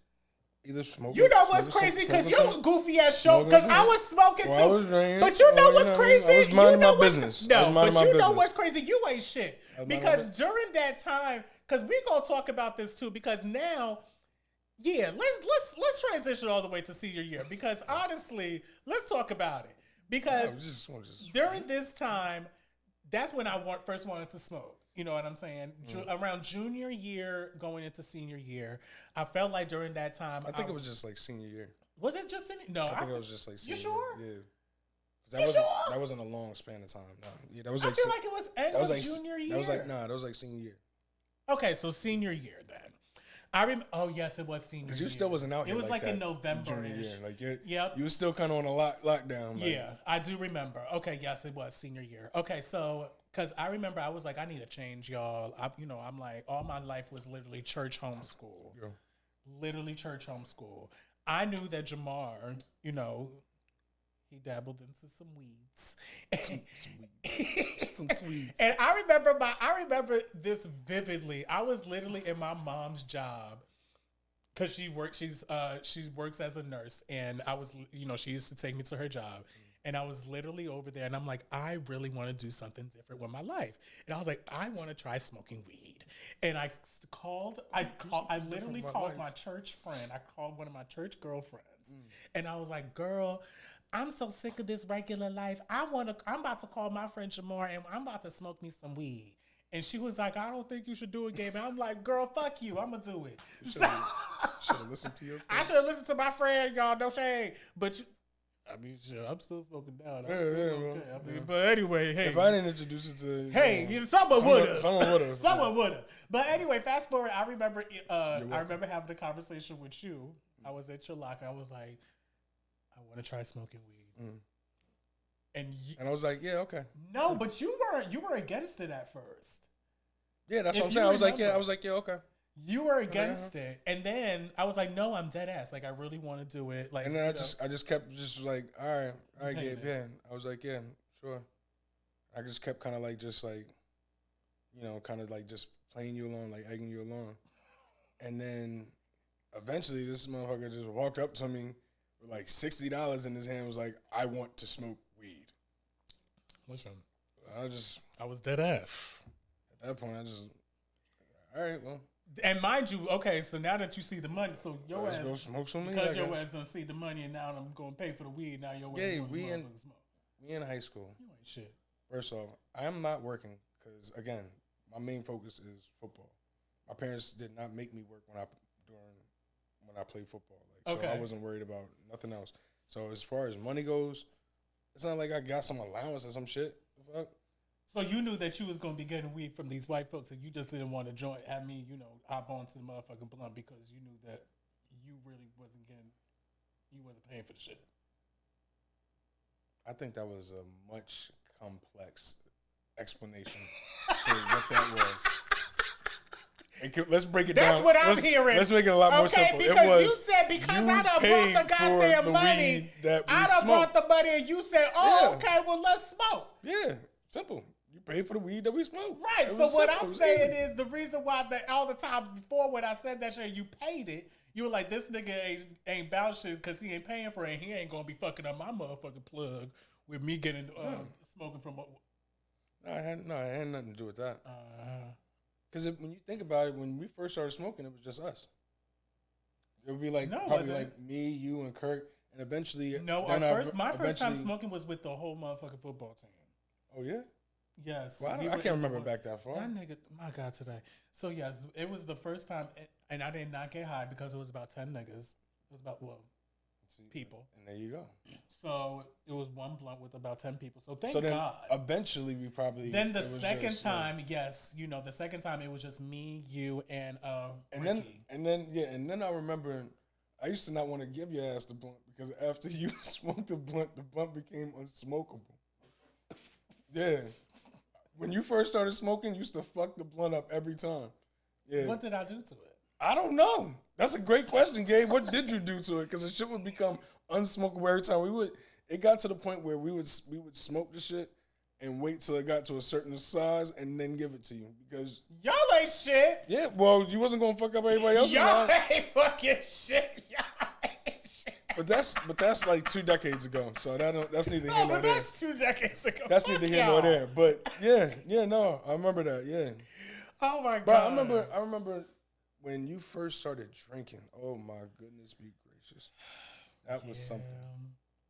either smoking. You know what's crazy? Because your goofy ass show. Because I was smoking too. I was drinking. But you know what's crazy? I was minding my business. No, but you know what's crazy? You ain't shit. Because during that time, because we gonna talk about this too. Because now. Yeah, let's transition all the way to senior year because honestly, let's talk about it. Because during this time, that's when I first wanted to smoke. You know what I'm saying? Around junior year, going into senior year, I felt like during that time. I think it was just like senior year. Was it just no? I think it was just like senior year. You sure? Yeah. That wasn't a long span of time. No. Yeah, that was like. I feel like it was end of junior year. That was like senior year. Okay, so senior year then. Oh yes, it was senior year. Because you still wasn't out here. It was like in November. Like you were still kind of on a lockdown. Like. Yeah, I do remember. Okay, yes, it was senior year. Okay, so because I remember I was like, I need to change, y'all. I'm like, all my life was literally church homeschool. Yeah. Literally church homeschool. I knew that Jamar, you know, he dabbled into some weeds. Some weeds. And I remember this vividly. I was literally in my mom's job because she works as a nurse, and I was, you know, she used to take me to her job, and I was literally over there, and I'm like, I really want to do something different with my life, and I was like, I want to try smoking weed, and I literally called my church friend. I called one of my church girlfriends, and I was like, girl, I'm so sick of this regular life. I'm about to call my friend Jamar and I'm about to smoke me some weed. And she was like, I don't think you should do it, Gabe. And I'm like, girl, fuck you. I'm going to do it. Should have listened to your friend. I should have listened to my friend, y'all. No shade. But I'm still smoking down. But anyway, hey. If I didn't introduce you to... Hey, someone would have. Someone would have. Someone would have. But anyway, fast forward. I remember having a conversation with you. I was at your locker. I was like, I want to try smoking weed. And I was like, yeah, okay. No, but you were against it at first. Yeah, that's what I'm saying. I was like, yeah, okay. You were against it, and then I was like, no, I'm dead ass. Like, I really want to do it. Like, and then I just kept like, all right, Gabe, yeah. I was like, yeah, sure. I just kept kind of like just like, kind of like just playing you along, like egging you along, and then eventually this motherfucker just walked up to me with like $60 in his hand. Was like, I want to smoke weed. Listen, I was dead ass. At that point, all right, well. And mind you, okay, so now that you see the money, so your ass go smoke some weed, because your ass done see the money, and now I'm going to pay for the weed. Now your ass we in high school. You ain't shit. First off, I am not working because again, my main focus is football. My parents did not make me work when I played football. Like, so I wasn't worried about nothing else. So as far as money goes, it's not like I got some allowance or some shit. The fuck? So you knew that you was gonna be getting weed from these white folks, and you just didn't want to join. Have me, hop onto the motherfucking blunt because you knew that you really wasn't paying for the shit. I think that was a much complex explanation for what that was. Let's break it down. That's what I'm hearing. Let's make it a lot more simple. Because you said I done brought the goddamn money. I done brought the money, and you said, okay, well, let's smoke. Yeah, simple. You pay for the weed that we smoke. Right. So what I'm saying is the reason why all the time before when I said that shit, you paid it. You were like, this nigga ain't bout shit because he ain't paying for it. And he ain't gonna be fucking up my motherfucking plug with me getting smoking from. No, it had nothing to do with that. Because when you think about it, when we first started smoking, it was just us. It would be like probably like me, you, and Kurt, and eventually. No, my first time smoking was with the whole motherfucking football team. Oh yeah. Yes. Well, I can't remember back that far. That nigga, my God, today. So yes, it was the first time, and I did not get high because it was about 10 niggas. It was about people. And there you go. So it was one blunt with about 10 people. So thank God. Eventually we probably. Then the second time, the second time it was just me, you, and Ricky. And then I remember I used to not want to give your ass the blunt because after you smoked the blunt became unsmokable. Yeah. When you first started smoking, you used to fuck the blunt up every time. Yeah. What did I do to it? I don't know. That's a great question, Gabe. What did you do to it? Because the shit would become unsmokable every time. It got to the point where we would smoke the shit and wait till it got to a certain size and then give it to you because y'all ain't shit. Yeah, well, you wasn't gonna fuck up everybody else's. Y'all ain't fucking shit. Y'all ain't shit. But that's like 2 decades ago, so that's neither here nor there. That's 2 decades ago. That's neither here nor there. But no, I remember that. Yeah. Oh my God. But I remember when you first started drinking. Oh my goodness, be gracious. That was something.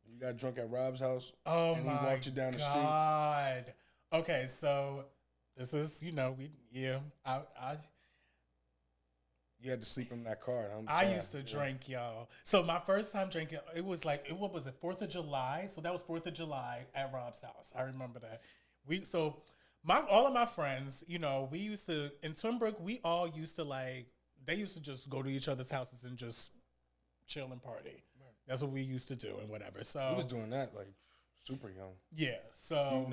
You got drunk at Rob's house. Oh and he walked you down the street. God. Okay, so this is You had to sleep in that car. I used to drink, y'all. So my first time drinking, it was like, what was it, 4th of July? So that was 4th of July at Rob's house. I remember that. All of my friends, we used to, in Twinbrook, we all used to they used to just go to each other's houses and just chill and party. Right. That's what we used to do and whatever. So I was doing that super young. Yeah, so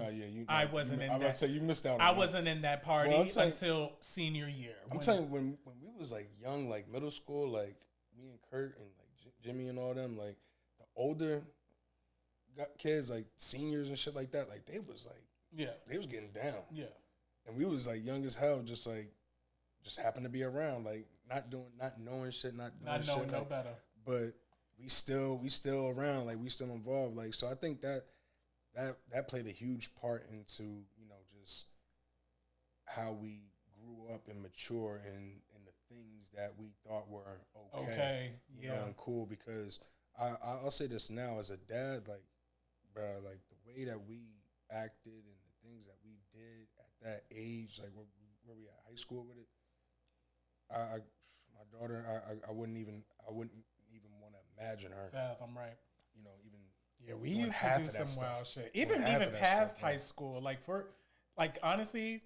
I wasn't in that. I was about to say you missed out on I wasn't in that party until senior year. I'm telling you, when we was young, middle school, me and Kurt and Jimmy and all them, the older kids, seniors and shit like that, they was they was getting down. Yeah. And we was young as hell, just happened to be around, not knowing shit, not knowing no better. But we still around, we still involved. So I think that played a huge part into, just how we grew up and mature and the things that we thought were okay. And cool. Because I'll say this now as a dad, bro, the way that we acted and the things that we did at that age, where we at high school with it, my daughter, I wouldn't even want to imagine her. I'm right. We used to do some wild shit. Even past high school, honestly,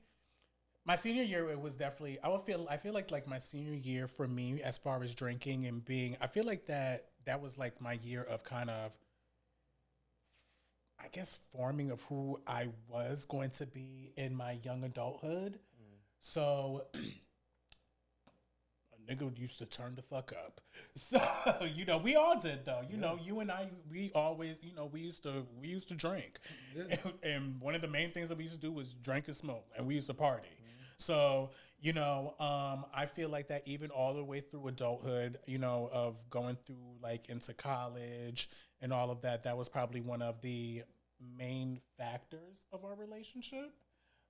my senior year, it was definitely. I feel like my senior year for me, as far as drinking and being, I feel like that was my year of kind of. I guess, forming of who I was going to be in my young adulthood. So a nigga used to turn the fuck up. So, you know, we all did though. You know, you and I, we always, you know, we used to drink. Yeah. And one of the main things that we used to do was drink and smoke, and we used to party. So, you know, I feel like that even all the way through adulthood, you know, of going through like into college and all of that, that was probably one of the main factors of our relationship,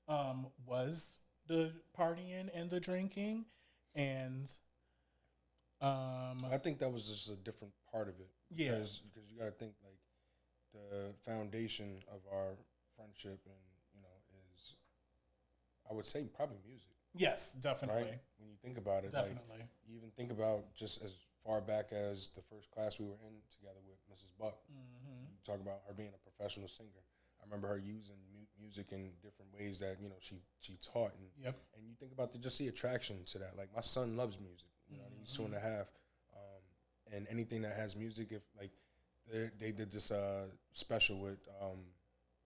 was the partying and the drinking. And I think that was just a different part of it. Yeah. Because you got to think like the foundation of our friendship and, you know, is, I would say, probably music. Yes, definitely. Right? When you think about it, definitely. Like, you even think about just as far back as the first class we were in together with Mrs. Buck. Mm-hmm. You talk about her being a professional singer. I remember her using music in different ways that, you know, she taught. And, and you think about just the attraction to that. Like, my son loves music. You know, he's 2.5. And anything that has music, if like they did this special with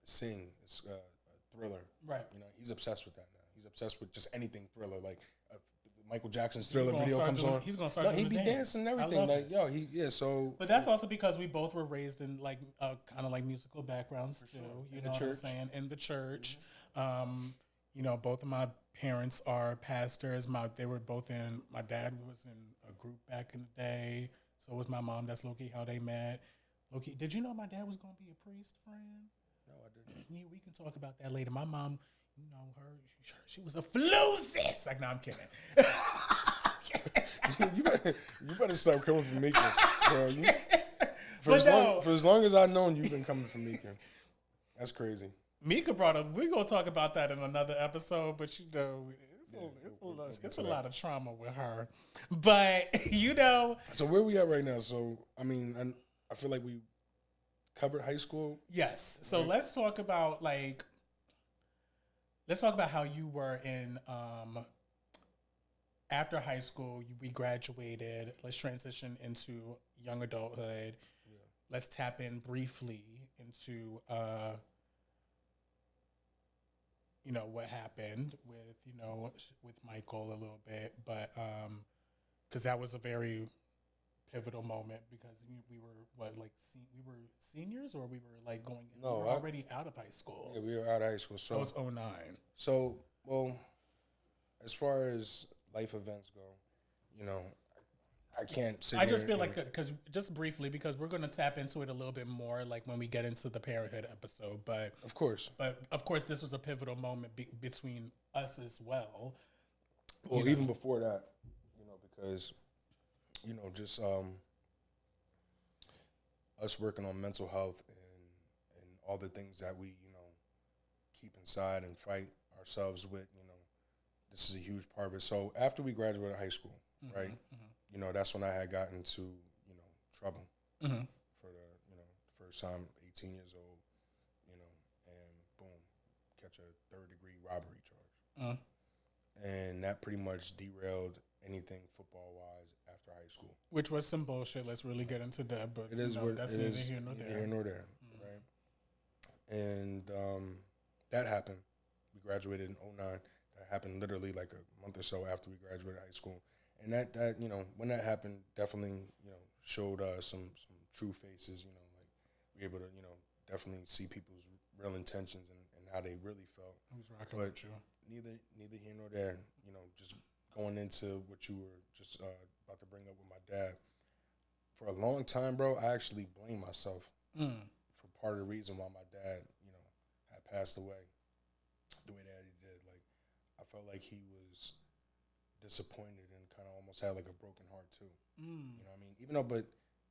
Sing, it's Thriller. Right. You know, he's obsessed with that now. He's obsessed with just anything Thriller. Like Michael Jackson's Thriller video comes on. He's gonna start. He'd be dancing and everything. Like it. So. But that's also because we both were raised in like kind of like musical backgrounds too. You know what I'm saying? In the church. You know, both of my parents are pastors. They were both in. My dad was in a group back in the day. So was my mom. That's low-key how they met. Low-key, did you know my dad was going to be a priest, friend? No, I didn't. Yeah, we can talk about that later. My mom, you know, she was a floozy. Like, no, I'm kidding. you better stop coming from Macon, bro. For as long as I've known you've been coming from Macon. That's crazy. Mika brought up. We're gonna talk about that in another episode, but you know, it's a lot of trauma with her. But you know, so where we at right now? So I mean, I feel like we covered high school. Yes. So right? let's talk about how you were in after high school. We graduated. Let's transition into young adulthood. Yeah. Let's tap in briefly into. You know, what happened with Michael a little bit, but because that was a very pivotal moment because we were we were seniors or we were like going, we were already out of high school. Yeah, we were out of high school. So that was 2009. So, well, as far as life events go, you know, I can't sit I just feel like, because just briefly, because we're going to tap into it a little bit more, like when we get into the parenthood episode. But of course, this was a pivotal moment between us as well. Well, even before that, you know, because you know, just us working on mental health and all the things that we keep inside and fight ourselves with. You know, this is a huge part of it. So after we graduated high school, right. Mm-hmm. You know, that's when I had gotten into, trouble for the first time, 18 years old, and boom, catch a third-degree robbery charge. And that pretty much derailed anything football-wise after high school. Which was some bullshit. Let's really get into that. But it is that's neither here nor there. Right? And that happened. We graduated in 2009. That happened literally like a month or so after we graduated high school. And that when that happened, definitely showed some true faces. Like we were able to definitely see people's real intentions and how they really felt. Who's rocking with you? Neither here nor there. Just going into what you were just about to bring up with my dad. For a long time, bro, I actually blamed myself for part of the reason why my dad had passed away the way that he did. Like I felt like he was disappointed and kind of almost had like a broken heart too. You know what I mean? Even though, but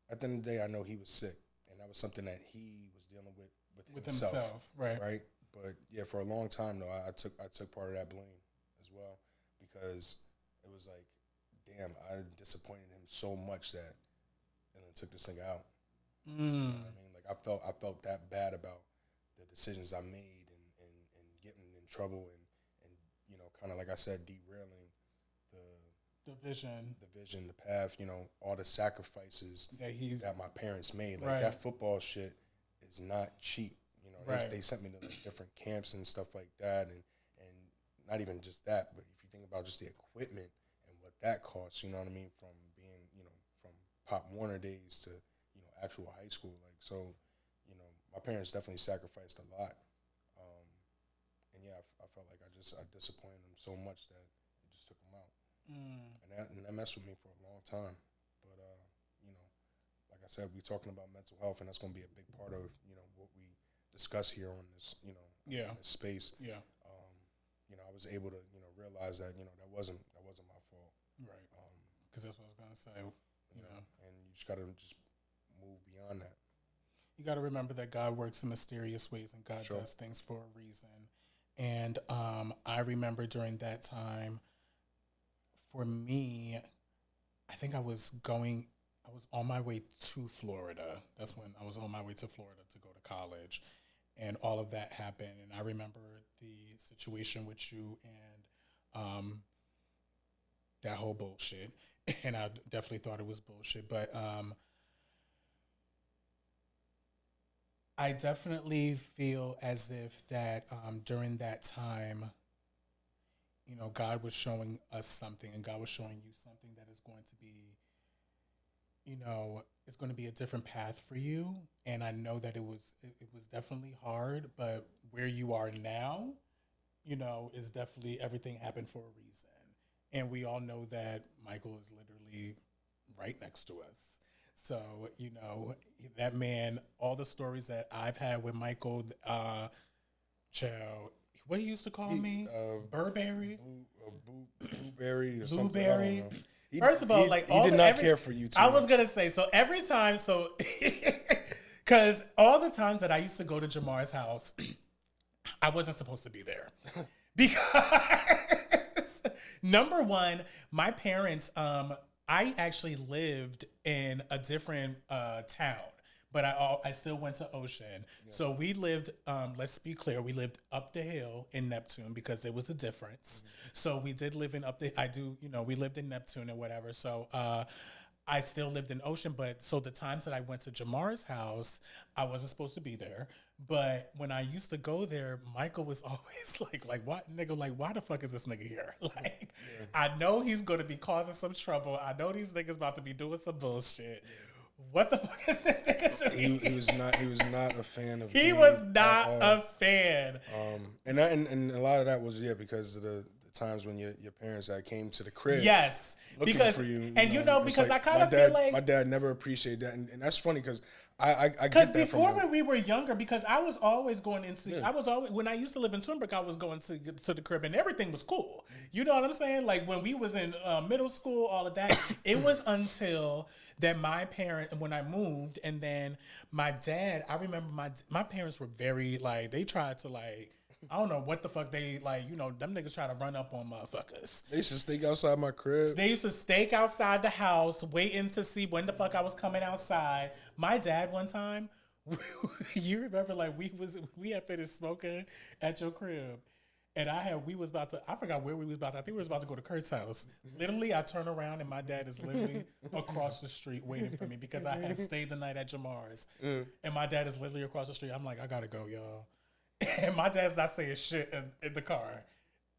at the end of the day, I know he was sick, and that was something that he was dealing with himself, right? Right. But yeah, for a long time though, I took part of that blame as well because it was like, damn, I disappointed him so much that, and I took this thing out. You know what I mean? Like I felt that bad about the decisions I made and getting in trouble and kind of like I said, derailing. The vision, the path, all the sacrifices that my parents made. Like that football shit is not cheap. You know, they sent me to like different camps and stuff like that, and not even just that, but if you think about just the equipment and what that costs, you know what I mean, from being, you know, from Pop Warner days to, you know, actual high school, like, so, you know, my parents definitely sacrificed a lot, and yeah, I felt like I disappointed them so much that I just took them out, and that messed with me for a long time, but you know, like I said, we're talking about mental health, and that's going to be a big part of, you know, what we discuss here on this, you know, in this space. Yeah. You know, I was able to, you know, realize that, you know, that wasn't my fault. Right. Because that's what I was going to say. You know, and you just got to just move beyond that. You got to remember that God works in mysterious ways, and God does things for a reason. And I remember during that time, for me, I think I was on my way to Florida. That's when I was on my way to Florida to go to college. And all of that happened. And I remember the situation with you and that whole bullshit. And I definitely thought it was bullshit. But I definitely feel as if that during that time, you know, God was showing us something, and God was showing you something that is going to be, you know, it's going to be a different path for you. And I know that it was definitely hard, but where you are now, you know, is definitely, everything happened for a reason. And we all know that Michael is literally right next to us. So, you know, that man, all the stories that I've had with Michael, what he used to call me? Burberry? Blueberry or something. Blueberry. First of all, like, he did not care for you too much. I was going to say, so every time, because all the times that I used to go to Jamar's house, I wasn't supposed to be there. Because, number one, my parents, I actually lived in a different town, but I still went to Ocean. Yeah. So we lived, let's be clear, we lived up the hill in Neptune because there was a difference. Mm-hmm. So we did live in we lived in Neptune and whatever. So I still lived in Ocean, but so the times that I went to Jamar's house, I wasn't supposed to be there. But when I used to go there, Michael was always like, what, nigga, like, why the fuck is this nigga here? Like, yeah. I know he's going to be causing some trouble. I know these niggas about to be doing some bullshit. Yeah. What the fuck is this nigga doing? He was not a fan of He was not a fan. And a lot of that was, because of the times when your parents came to the crib. Yes. Looking for you. And because I kind of feel like my dad never appreciated that. And that's funny because I get that from him. Because before when we were younger, because I was always going into, when I used to live in Twinbrook, I was going to the crib and everything was cool. You know what I'm saying? Like when we was in middle school, all of that, it was until that my parent, when I moved, and then my dad, I remember my parents were very, like, they tried to, like, I don't know what the fuck they, like, you know, them niggas try to run up on motherfuckers. They used to stake outside my crib. They used to stake outside the house, waiting to see when the fuck I was coming outside. My dad one time, you remember, like, we had finished smoking at your crib. And I forgot where we was about to, I think we was about to go to Kurt's house. Literally, I turn around and my dad is literally across the street waiting for me because I had stayed the night at Jamar's. And my dad is literally across the street. I'm like, I gotta go, y'all. And my dad's not saying shit in the car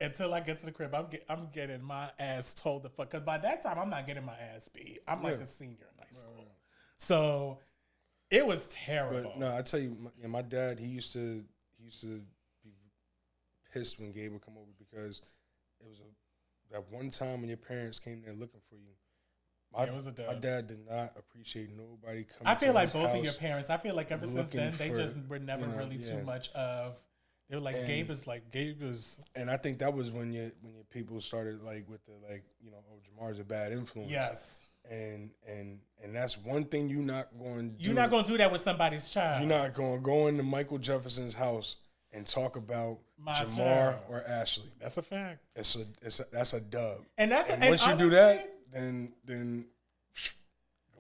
until I get to the crib. I'm getting my ass told the fuck. Because by that time, I'm not getting my ass beat. I'm like a senior in high school. Right. So it was terrible. But no, I tell you, my dad, he used to be pissed when Gabe would come over because it was that one time when your parents came there looking for you. My dad did not apprippreciate nobody coming. I feel like both house of your parents. I feel like ever since then they just were never really too much of. They were like, Gabe is. And I think that was when your people started like with the Jamar's a bad influence. Yes. And that's one thing you're not going to do. You're not going to do that with somebody's child. You're not going to go into Michael Jefferson's house and talk about Jamar child. Or Ashley. That's a fact. That's a dub. And once you do that, then good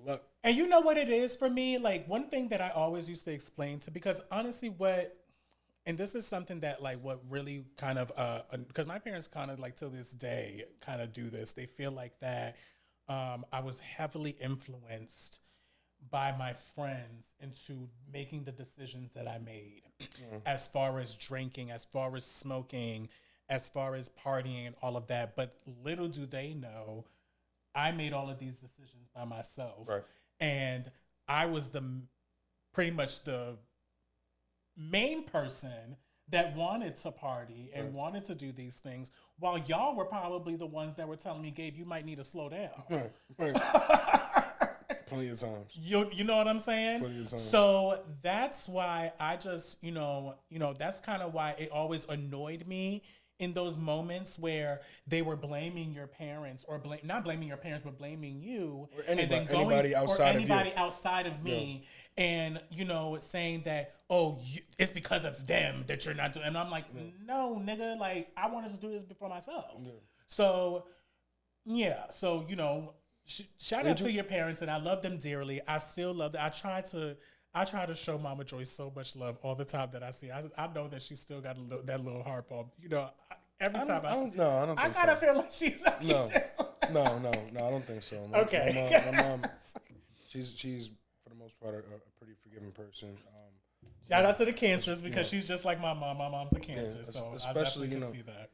luck. And you know what it is for me? Like, one thing that I always used to explain because honestly and this is something that, like, what really kind of, because my parents kind of, like, till this day kind of do this. They feel like that I was heavily influenced by my friends into making the decisions that I made, as far as drinking, as far as smoking, as far as partying and all of that. But little do they know, I made all of these decisions by myself. Right. And I was pretty much the main person that wanted to party and wanted to do these things, while y'all were probably the ones that were telling me, Gabe, you might need to slow down. Right. Plenty of times. You know what I'm saying? Plenty of times. So that's why I just, that's kind of why it always annoyed me in those moments where they were blaming your parents, or not blaming your parents, but blaming you, or anybody, and then anybody outside of me, and saying that, it's because of them that you're not doing. And I'm like, no, nigga, like I wanted to do this before myself. Yeah. So shout out to your parents, and I love them dearly. I still love them. I try to show Mama Joy so much love all the time that I see. I know that she still got that little heart bulb. Every time I see. No, I don't. I gotta feel like she's no, I don't think so. Okay. My mom, she's for the most part a pretty forgiving person. Shout out to the Cancers, because she's just like my mom. My mom's a Cancer, so especially I definitely can see that.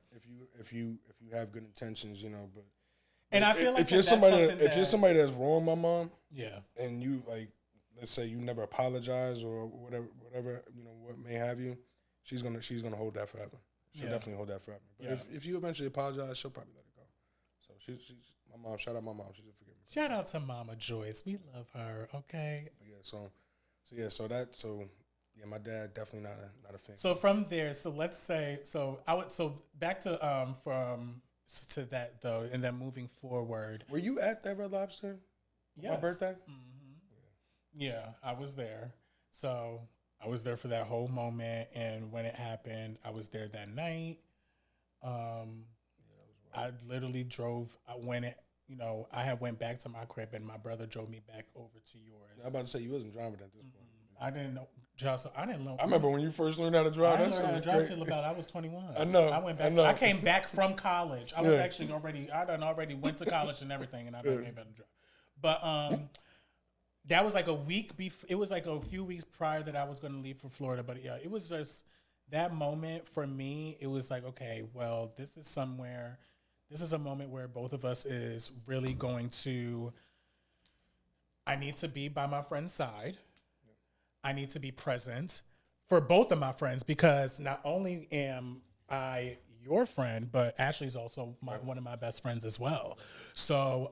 If you have good intentions, but. And I feel like if you're somebody that's wrong, my mom, and you let's say you never apologize or whatever, what may have you, she's gonna hold that forever. She'll definitely hold that forever. But if you eventually apologize, she'll probably let it go. So she's my mom. Shout out my mom. She's a forgiving person. Shout out to Mama Joyce. We love her. Okay. My dad definitely not a fan. So from there, let's say back to to that though, and then moving forward. Were you at that Red Lobster? Yes. My birthday? Mm-hmm. Yeah, I was there. So I was there for that whole moment, and when it happened, I was there that night. I literally drove. I had went back to my crib, and my brother drove me back over to yours. I was about to say you wasn't driving at this point. I didn't know. I didn't know. I remember when you first learned how to drive. I learned how to drive till about I was 21. I know. I went back. I came back from college. I was actually already went to college and everything, and I came back to drive. But that was like a week before. It was like a few weeks prior that I was going to leave for Florida. But yeah, it was just that moment for me. It was like, okay, well, this is a moment where both of us is really going to. I need to be by my friend's side. I need to be present for both of my friends, because not only am I your friend, but Ashley's also one of my best friends as well. So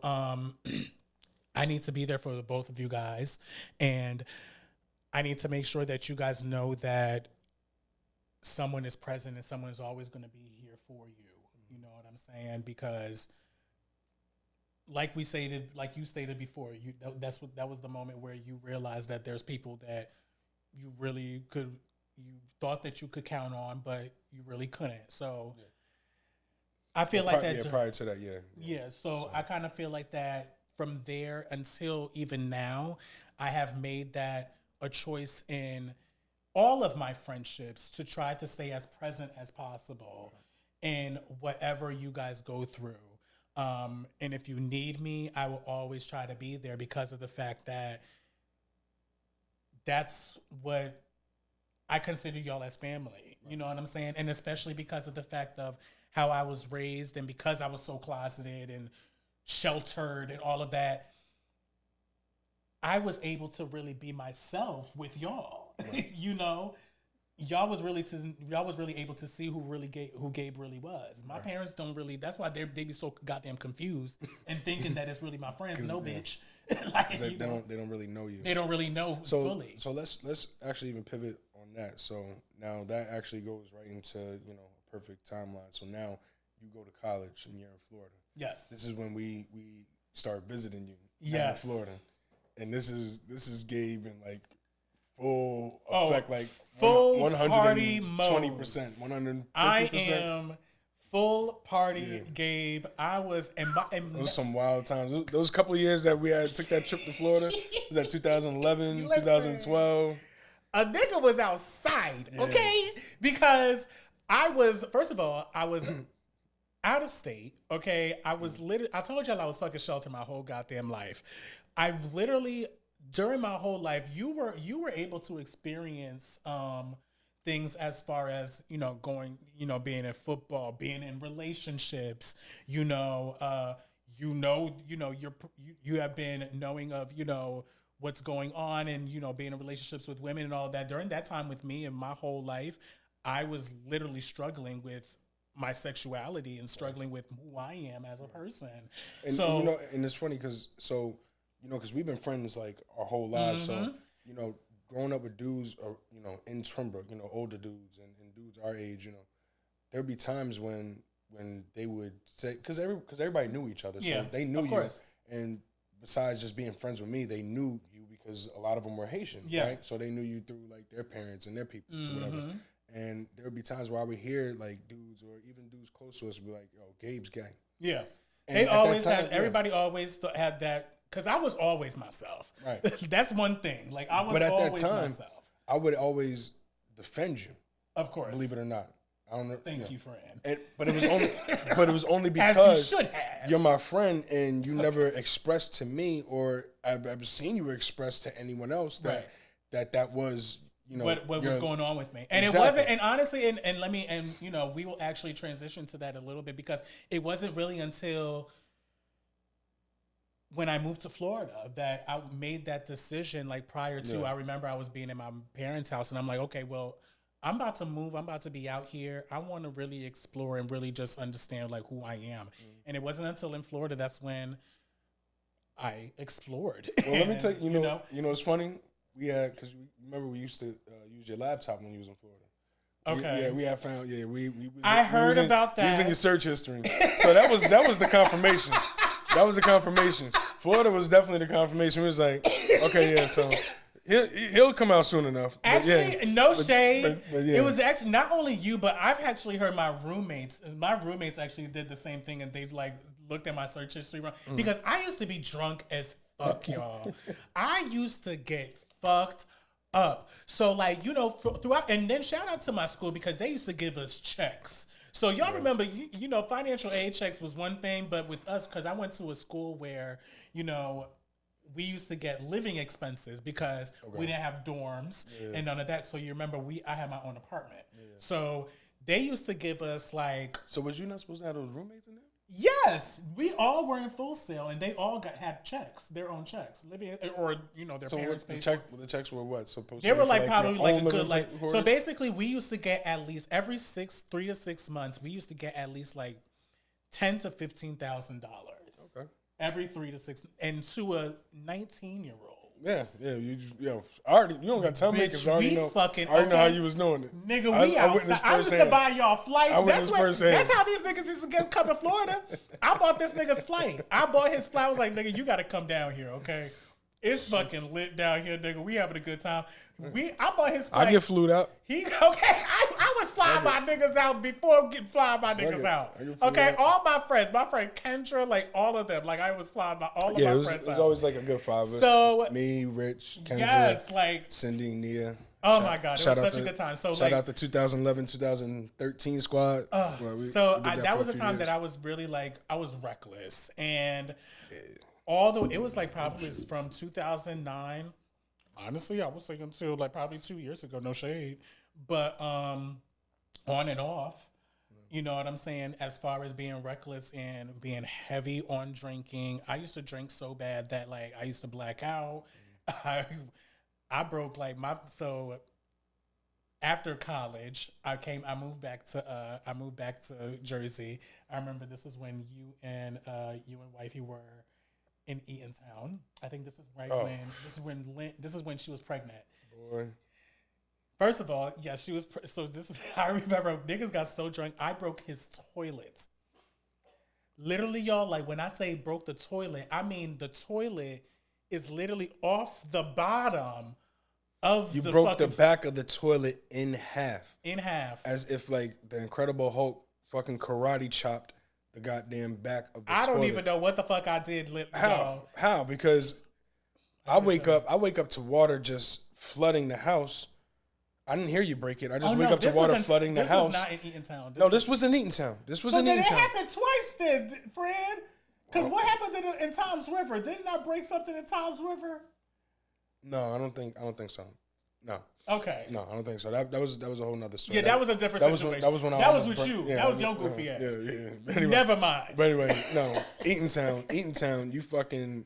I need to be there for the both of you guys, and I need to make sure that you guys know that someone is present and someone is always going to be here for you. You know what I'm saying? Because like you stated before, that was the moment where you realized that there's people that you thought that you could count on, but you really couldn't. So I feel like that. Yeah, prior to that, So I kind of feel like that from there until even now, I have made that a choice in all of my friendships to try to stay as present as possible in whatever you guys go through. And if you need me, I will always try to be there, because of the fact that that's what I consider y'all as family. You know what I'm saying? And especially because of the fact of how I was raised, and because I was so closeted and sheltered and all of that, I was able to really be myself with y'all. Right. Y'all was really able to see who Gabe really was. My parents don't really. That's why they be so goddamn confused and thinking that it's really my friends. No, bitch. They don't really know you. They don't really know fully. So let's actually even pivot on that. So now that actually goes right into a perfect timeline. So now you go to college and you're in Florida. Yes. This is when we start visiting you. Yes. In Florida, and this is Gabe in full effect, full 120%, party mode. 150%. I am full party, Gabe. I was, those some wild times. Those couple of years that we took that trip to Florida. Was that 2011, 2012? A nigga was outside, okay? Because I was out of state, okay? I told y'all I was fucking sheltered my whole goddamn life. I've literally during my whole life, you were able to experience things as far as, going, being in football, being in relationships, you have been knowing of, what's going on and, being in relationships with women and all that. During that time with me and my whole life, I was literally struggling with my sexuality and struggling with who I am as a person. And and it's funny because we've been friends like our whole lives. So, growing up with dudes or, in Trimber, older dudes and dudes our age, there'd be times when they would say, because everybody knew each other. So they knew you. And besides just being friends with me, they knew you because a lot of them were Haitian, right? So they knew you through like their parents and their people or whatever. And there would be times where I would hear like dudes or even dudes close to us be like, yo, Gabe's gang. Yeah. And they always everybody always had that, because I was always myself. Right. That's one thing. Like I was always myself. But at that time, myself. I would always defend you. Of course. Believe it or not. I don't know. Thank you, friend. But it was only because you're my friend and you never expressed to me or I've ever seen you express to anyone else that was, what was going on with me. And it wasn't, and honestly, and we will actually transition to that a little bit, because it wasn't really until when I moved to Florida that I made that decision. Like prior to, I remember I was being in my parents' house and I'm like, okay, well, I'm about to move. I'm about to be out here. I want to really explore and really just understand like who I am. And it wasn't until in Florida that's when I explored. Well, let me tell you, it's funny. We had, because remember we used to use your laptop when you was in Florida. Okay. We had found. Yeah, I heard about that. Using your search history. So that was the confirmation. That was the confirmation. Florida was definitely the confirmation. We was like, okay, yeah, so he'll come out soon enough. Actually, no shade. But it was actually not only you, but I've actually heard my roommates. My roommates actually did the same thing, and they've like looked at my search history because I used to be drunk as fuck, y'all. I used to get fucked up. So like, throughout, and then shout out to my school because they used to give us checks. So y'all remember, financial aid checks was one thing, but with us, because I went to a school where, we used to get living expenses because we didn't have dorms and none of that. So you remember, I had my own apartment. Yeah. So they used to give us like. So was you not supposed to have those roommates in there? Yes, we all were in Full Sail, and they all had checks, their own checks, living or their parents. So the checks were what supposed? They were like probably like a good like. So basically, we used to get at least every 3 to 6 months. We used to get at least like $10,000 to $15,000. Okay. Every 3 to 6, and to a 19-year-old. Yeah. You don't got to tell me because I already know how you was doing it. Nigga, outside. I used to buy y'all flights. That's how these niggas used to come to Florida. I bought this nigga's flight. I bought his flight. I was like, nigga, you got to come down here, okay? It's fucking lit down here, nigga. We having a good time. I bought his flight. I get flued out. I was flying my niggas out before getting flying my niggas out. Okay, all my friend Kendra, like all of them, like I was flying all of my friends out. It was always like a good 5 of us. So me, Rich, Kendra, Cindy, Nia. Oh my God, it was such a good time. So shout out the 2011, 2013 squad. That was a time that I was really like, I was reckless. And although it was like probably from 2009, honestly, I was thinking until like probably 2 years ago, no shade. But on and off, you know what I'm saying? As far as being reckless and being heavy on drinking, I used to drink so bad that like I used to black out. I broke like so after college, I moved back to Jersey. I remember this is when you and wifey were in Eatontown. I think this is this is when she was pregnant. Boy. First of all, yeah, she was. I remember niggas got so drunk, I broke his toilet. Literally, y'all, like when I say broke the toilet, I mean the toilet is literally off the bottom of you broke the back of the toilet in half. In half. As if like the Incredible Hulk fucking karate chopped the goddamn back of the toilet. I don't even know what the fuck I did. How? Because I wake up to water just flooding the house. I didn't hear you break it. I just wake up to water flooding the house. This was not in Eatontown. This was in Eatontown. So then it happened twice then, friend. Because what happened in Tom's River? Didn't I break something in Tom's River? No, I don't think so. No. Okay. No, I don't think so. That was a whole nother story. Yeah, that was a different situation. That was when that was with you. Yeah, that was your goofy ass. Yeah. Anyway, never mind. But anyway, no. Eatontown, you fucking...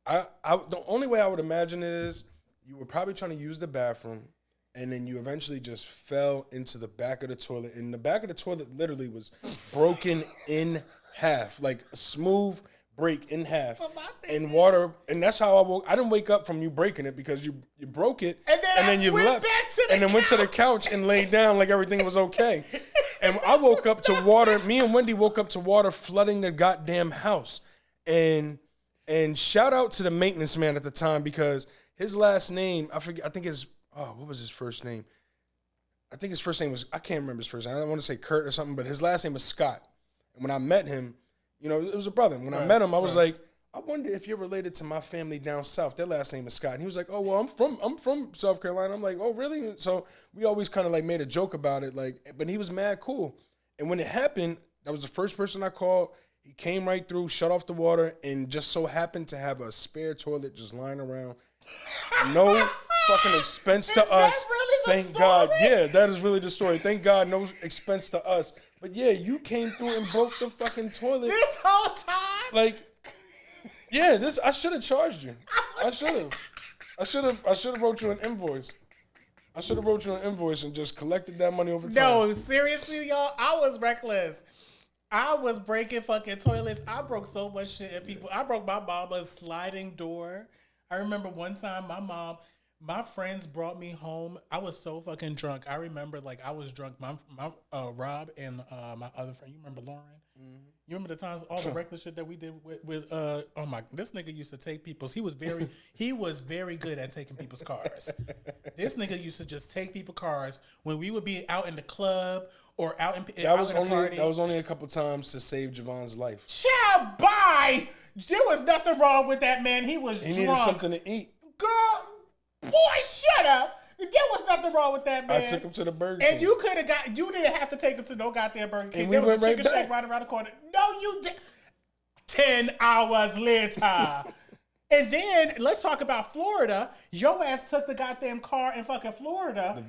the only way I would imagine it is you were probably trying to use the bathroom and then you eventually just fell into the back of the toilet. And the back of the toilet literally was broken in half. Like a smooth break in half. And water, and that's how I woke. I didn't wake up from you breaking it because you broke it. And then you went left. Back to the and then couch. Went to the couch and laid down like everything was okay. And I woke up to water. Me and Wendy woke up to water flooding the goddamn house. And shout out to the maintenance man at the time because his last name, I forget, I think what was his first name? I think his first name was, I can't remember his first name. I don't want to say Kurt or something, but his last name was Scott. And when I met him, it was a brother. When I met him, I was like, I wonder if you're related to my family down south. Their last name is Scott. And he was like, oh, well, I'm from South Carolina. I'm like, oh, really? So we always kind of like made a joke about it. But he was mad cool. And when it happened, that was the first person I called. He came right through, shut off the water, and just so happened to have a spare toilet just lying around. No fucking expense to us. Really Thank story? God. Yeah, that is really the story. Thank God, no expense to us. But yeah, you came through and broke the fucking toilet. This whole time? Yeah, I should have charged you. I should have wrote you an invoice. I should have wrote you an invoice and just collected that money over time. No, seriously, y'all, I was reckless. I was breaking fucking toilets. I broke so much shit and people. I broke my mama's sliding door. I remember one time my friends brought me home. I was so fucking drunk. I remember I was drunk. My Rob and my other friend. You remember Lauren? Mm-hmm. You remember the times, all the reckless shit that we did with this nigga used to take people's. He was very good at taking people's cars. This nigga used to just take people's cars when we would be out in the club or out in party. That was only a couple times to save Javon's life. Child, bye. There was nothing wrong with that man. He was drunk. He needed something to eat. Girl, boy, shut up. There was nothing wrong with that man. I took him to the Burger King. And you didn't have to take him to no goddamn Burger King. And we went right back. Shack right around the corner. No, you did. 10 hours later. And then let's talk about Florida. Your ass took the goddamn car in fucking Florida.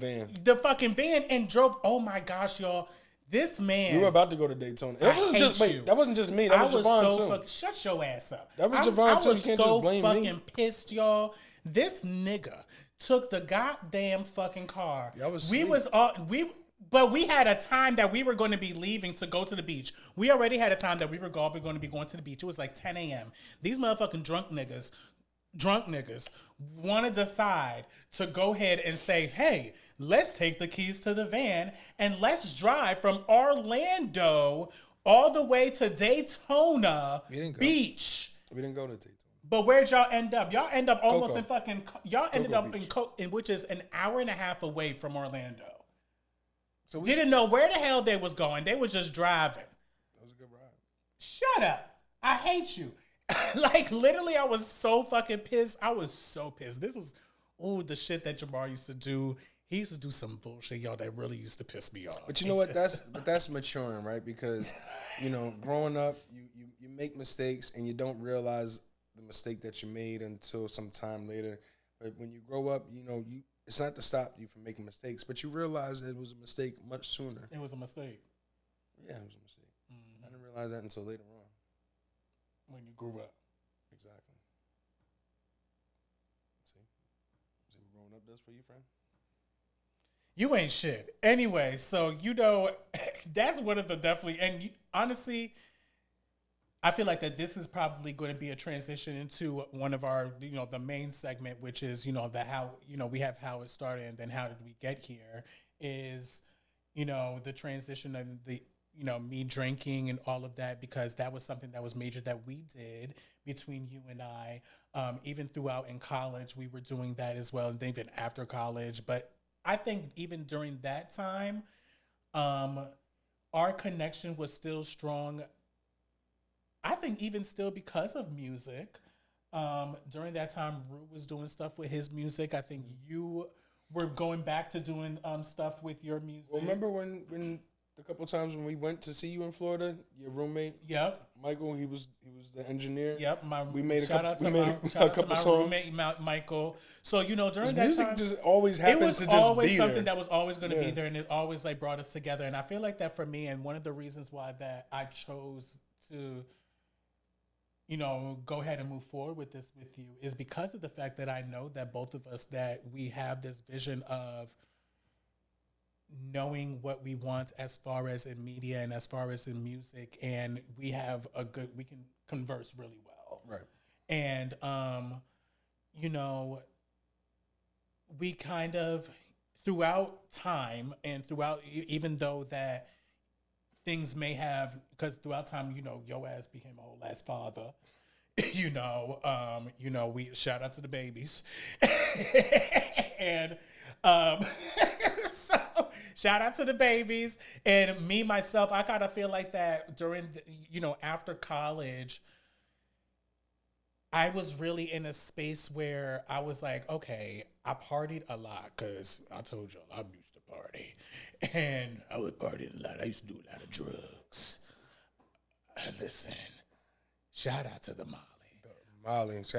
The fucking van and drove. Oh my gosh, y'all. This man. We were about to go to Daytona. That wasn't just me. That was Javon too. Shut your ass up. That was Javon too. You can't just blame me. I was so fucking pissed, y'all. This nigga took the goddamn fucking car. But we had a time that we were going to be leaving to go to the beach. We already had a time that we were going to be going to the beach. It was like 10 a.m. These motherfucking drunk niggas want to decide to go ahead and say, hey, let's take the keys to the van and let's drive from Orlando all the way to Daytona Beach. We didn't go to Daytona. But where'd y'all end up? Y'all end up almost Cocoa. in fucking. Y'all ended up Beach. in which is an hour and a half away from Orlando. So didn't know where the hell they was going. They was just driving. That was a good ride. Shut up! I hate you. Literally, I was so fucking pissed. I was so pissed. This was the shit that Jamar used to do. He used to do some bullshit, y'all, that really used to piss me off. But you know what? That's maturing, right? Because growing up, you make mistakes and you don't realize the mistake that you made until some time later. But when you grow up, it's not to stop you from making mistakes, but you realize it was a mistake much sooner. It was a mistake. Yeah, it was a mistake. Mm-hmm. I didn't realize that until later on. When you grew up. Exactly. See what growing up does for you, friend? You ain't shit. Anyway, so that's one of the definitely, and honestly, I feel like that this is probably going to be a transition into one of our, the main segment, which is, we have how it started and then how did we get here is, the transition of the, me drinking and all of that, because that was something that was major that we did between you and I. Even throughout in college, we were doing that as well. And even after college. But I think even during that time, our connection was still strong. I think even still because of music. During that time, Rue was doing stuff with his music. I think you were going back to doing stuff with your music. Well, remember when the couple times when we went to see you in Florida? Your roommate, Michael, he was the engineer. Yep, we made a shout couple. out We to made my, a couple my songs. roommate Michael. So during that music time, just always happened it was to just always be something there. that was always going to be there, and it always like brought us together. And I feel like that for me, and one of the reasons why that I chose to, go ahead and move forward with this with you is because of the fact that I know that both of us that we have this vision of knowing what we want as far as in media and as far as in music, and we can converse really well. Right. And, we kind of, throughout time and throughout, even though that things may have, because throughout time, your ass became a whole ass father. We shout out to the babies. And, so shout out to the babies. And me, myself, I kind of feel like that during, after college, I was really in a space where I was like, okay, I partied a lot because I told y'all I used to party. And I was partying a lot. I used to do a lot of drugs. Listen, shout out to the Molly. Molly. See,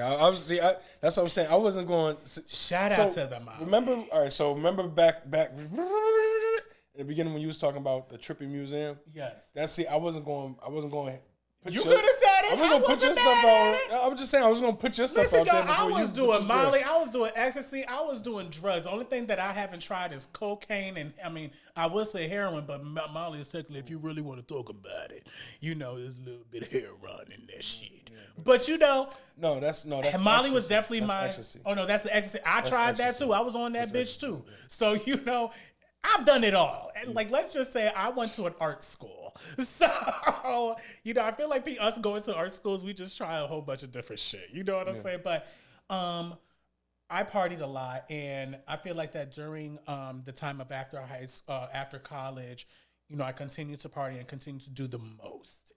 that's what I'm saying. I wasn't going. Shout out to the Molly. Remember back in the beginning when you was talking about the Trippy Museum? Yes. I wasn't going. You could have said it. I wasn't mad at it. I was just saying I was going to put your stuff out there. I was doing Molly. I was doing ecstasy. I was doing drugs. The only thing that I haven't tried is cocaine. And I would say heroin, but Molly is technically, if you really want to talk about it, there's a little bit of heroin in that shit. But no, that's Molly ecstasy. was definitely that's my. Ecstasy. Oh no, that's the ecstasy. I tried ecstasy. that too. I was on that That's bitch too. ecstasy. So I've done it all. And let's just say I went to an art school. So, I feel like us going to art schools, we just try a whole bunch of different shit. You know what I'm saying? But I partied a lot, and I feel like that during the time of after college, I continued to party and continued to do the most.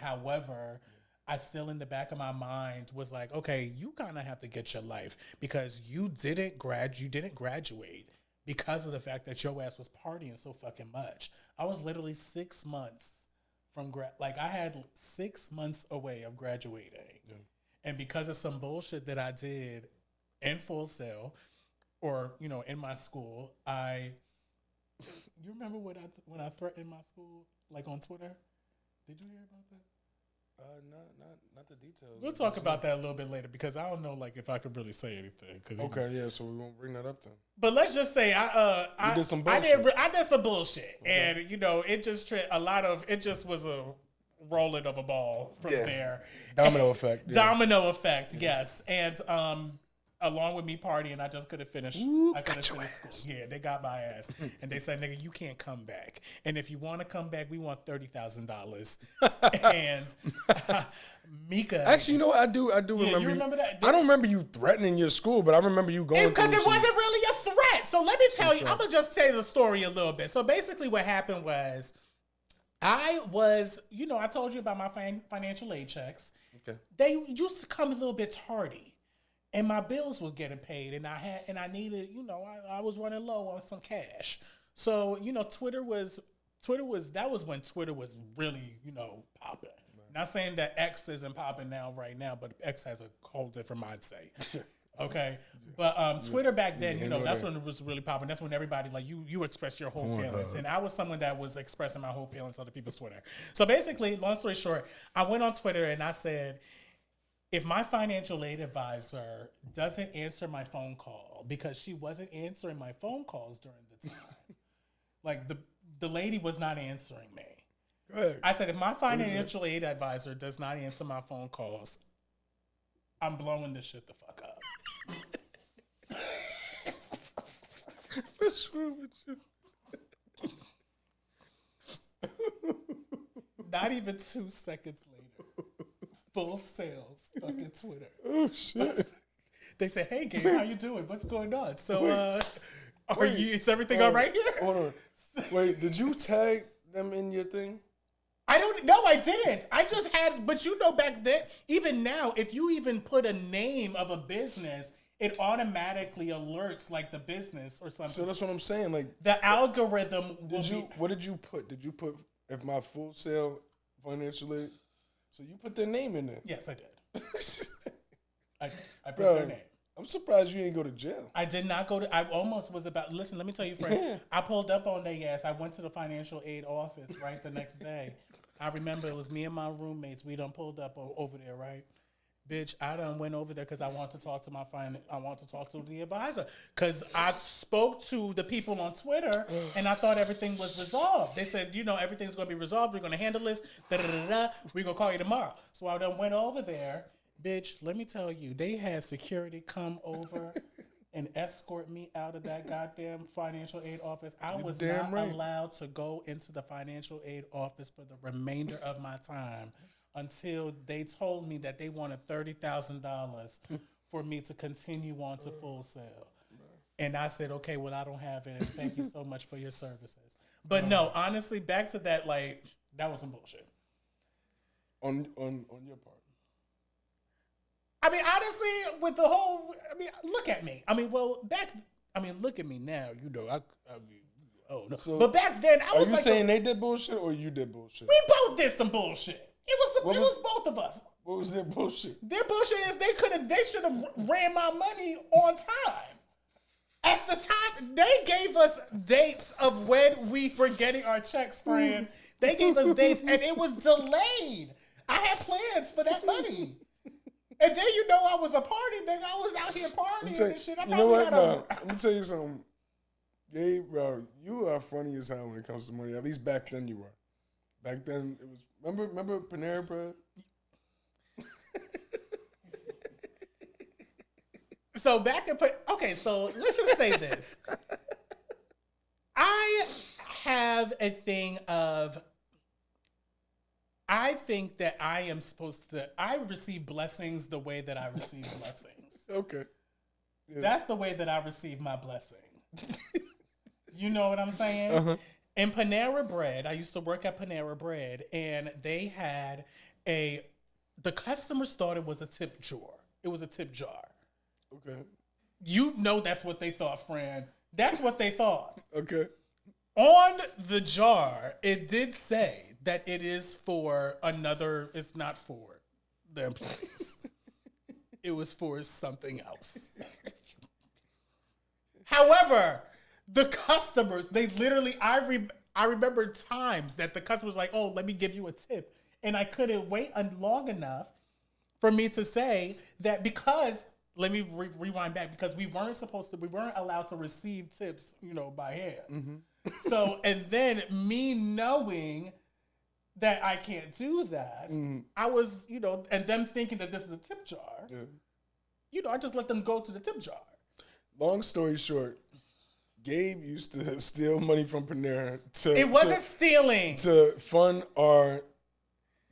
However, I still in the back of my mind was like, okay, you kind of have to get your life because you didn't graduate because of the fact that your ass was partying so fucking much. I was literally 6 months from I had 6 months away of graduating. Yeah. And because of some bullshit that I did in Full Sail or, in my school, you remember when I threatened my school, on Twitter? Did you hear about that? Not the details. We'll talk about that a little bit later because I don't know, if I could really say anything. So we won't bring that up then. But let's just say I did some bullshit. I did some bullshit, and it just it just was a rolling of a ball from there. Domino effect. Yeah. Domino effect, yes, and along with me partying, I just couldn't finish. I couldn't finish school. Yeah, they got my ass, and they said, "Nigga, you can't come back. And if you want to come back, we want $30,000." And Mika, actually, I do remember. You remember that? I don't remember you threatening your school, but I remember you going because it wasn't really a threat. So let me tell you, I'm gonna just say the story a little bit. So basically, what happened was, I told you about my financial aid checks. Okay, they used to come a little bit tardy. And my bills was getting paid, and I needed, I was running low on some cash. So, Twitter was that was when Twitter was really, popping. Right. Not saying that X isn't popping right now, but X has a whole different mindset. Okay, but Twitter back then, that's when it was really popping. That's when everybody you express your whole feelings, and I was someone that was expressing my whole feelings on other people's Twitter. So basically, long story short, I went on Twitter and I said, if my financial aid advisor doesn't answer my phone call, because she wasn't answering my phone calls during the time, the lady was not answering me. Right. I said, if my financial aid advisor does not answer my phone calls, I'm blowing this shit the fuck up. What's wrong with you? Not even 2 seconds later. Full sales, fucking Twitter. Oh shit! They say, "Hey, Gabe, how you doing? What's going on?" So, is everything all right here? Hold on. Wait, did you tag them in your thing? I didn't. I just had, but back then, even now, if you even put a name of a business it automatically alerts like the business or something. So that's what I'm saying. Like the algorithm. What did you put? Did you put if my full sale financial aid? So you put their name in there. Yes, I did. I put Bro, their name. I'm surprised you ain't go to jail. I did not go to. I almost was about. Listen, let me tell you, friend. I pulled up on their ass. I went to the financial aid office right the next day. I remember it was me and my roommates. We done pulled up over there, right? Bitch, I done went over there because I want to talk to I want to talk to the advisor because I spoke to the people on Twitter and I thought everything was resolved. They said, everything's going to be resolved. We're going to handle this. We're going to call you tomorrow. So I done went over there. Bitch, let me tell you, they had security come over and escort me out of that goddamn financial aid office. I was not allowed to go into the financial aid office for the remainder of my time until they told me that they wanted $30,000 for me to continue on to full sale. And I said, okay, well, I don't have it, and thank you so much for your services. But no, honestly, back to that, like, that was some bullshit. On your part. I mean, honestly, with the whole, look at me. Look at me now. Oh no. So, but back then, I was like, are you saying they did bullshit or you did bullshit? We both did some bullshit. It was both of us. What was their bullshit? Their bullshit is they should have ran my money on time. At the time, they gave us dates of when we were getting our checks, friend. They gave us dates, and it was delayed. I had plans for that money. And then I was a party nigga. I was out here partying and shit. You know what? No, let me tell you something. Gabe, bro, you are funny as hell when it comes to money. At least back then you were. Back then it was. Remember Panera Bread? So so let's just say this. I have a thing of. I think that I receive blessings the way that I receive blessings. Okay. Yeah. That's the way that I receive my blessing. You know what I'm saying? Uh-huh. In Panera Bread, I used to work at Panera Bread, and they had the customers thought it was a tip jar. It was a tip jar. Okay. That's what they thought, friend. That's what they thought. Okay. On the jar, it did say that it is it's not for the employees. It was for something else. However, the customers, they literally, I remember times that the customer was like, oh, let me give you a tip. And I couldn't wait long enough for me to say that because, let me rewind back, because we weren't allowed to receive tips, by hand. Mm-hmm. So, and then me knowing that I can't do that, I was, and them thinking that this is a tip jar, I just let them go to the tip jar. Long story short, Gabe used to steal money from Panera stealing. To fund our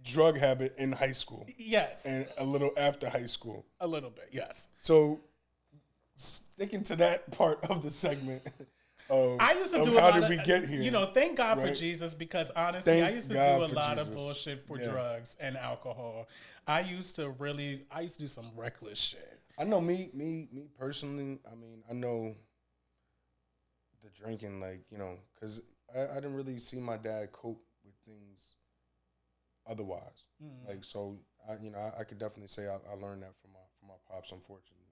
drug habit in high school. Yes. And a little after high school. A little bit, yes. So, sticking to that part of the segment... I used to do how did we get here? Thank God for Jesus, because honestly, I used to do a lot of bullshit for drugs and alcohol. I used to do some reckless shit. I know me personally. I know the drinking, because I didn't really see my dad cope with things otherwise. So I could definitely say I learned that from my pops, unfortunately.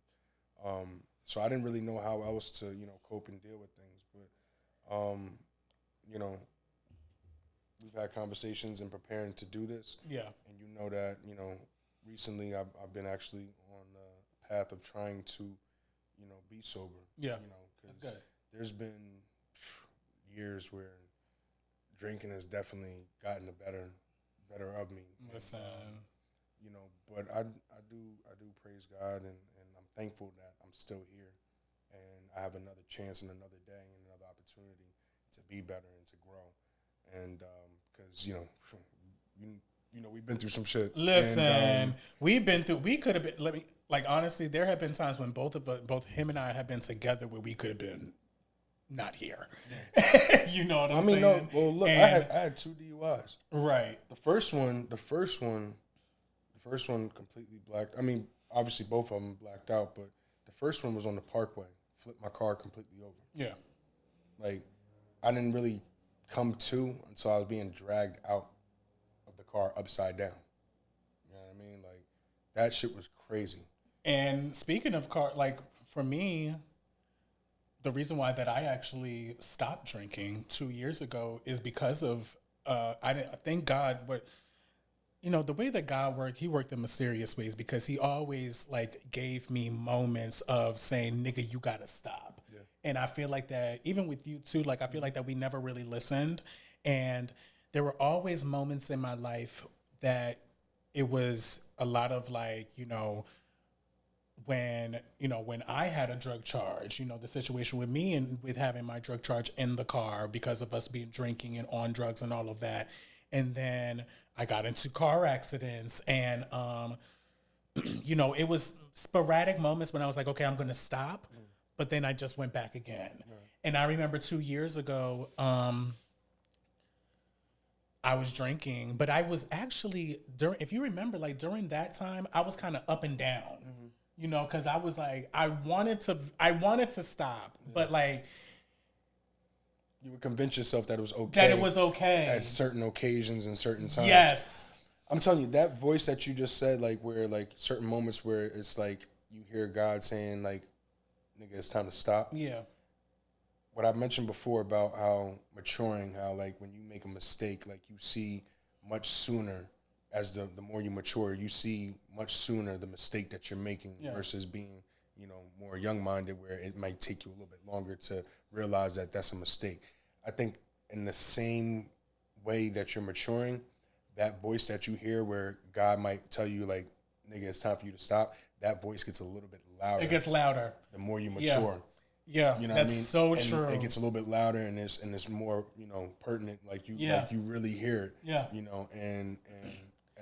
So I didn't really know how else to, cope and deal with things. But, we've had conversations in preparing to do this. Yeah. And that, recently I've been actually on the path of trying to, be sober. Yeah. Because there's been years where drinking has definitely gotten the better of me. Listen. But I do praise God and I'm thankful that I'm still here and I have another chance and another day and another opportunity to be better and to grow. And because we've been through some shit. Listen, we could have been. Honestly, there have been times when both him and I have been together where we could have been not here. You know what I'm saying? No. Well, look, I had 2 DUIs. Right. The first one completely blacked. Obviously both of them blacked out, but the first one was on the Parkway. Flipped my car completely over. Yeah. Like, I didn't really come to until I was being dragged out of the car upside down. You know what I mean? Like, that shit was crazy. And speaking of car, like, for me, the reason why that I actually stopped drinking 2 years ago is because of, thank God, but, you know, the way that God worked, he worked in mysterious ways because he always, like, gave me moments of saying, nigga, you gotta stop. Yeah. And I feel like that, even with you too, like, I feel like that we never really listened. And there were always moments in my life that it was a lot of, like, you know, when I had a drug charge, you know, the situation with me and with having my drug charge in the car because of us being drinking and on drugs and all of that. And then I got into car accidents and, you know, it was sporadic moments when I was like, okay, I'm going to stop. But then I just went back again. Right. And I remember 2 years ago, I was drinking, but I was actually, if you remember, like during that time, I was kind of up and down. Mm-hmm. You know, because I was like, I wanted to stop, but like, you would convince yourself that it was okay. That it was okay at certain occasions and certain times. Yes, I'm telling you, that voice that you just said, like where like certain moments where it's like you hear God saying like, "Nigga, it's time to stop." Yeah. What I mentioned before about how maturing, how like when you make a mistake, like you see much sooner. As the more you mature, you see much sooner the mistake that you're making versus being, you know, more young-minded where it might take you a little bit longer to realize that that's a mistake. I think in the same way that you're maturing, that voice that you hear where God might tell you, like, nigga, it's time for you to stop, that voice gets a little bit louder. It gets louder. The more you mature. Yeah, you know that's what I mean? So true. It gets a little bit louder and it's more, you know, pertinent, like you really hear it. Yeah. You know, and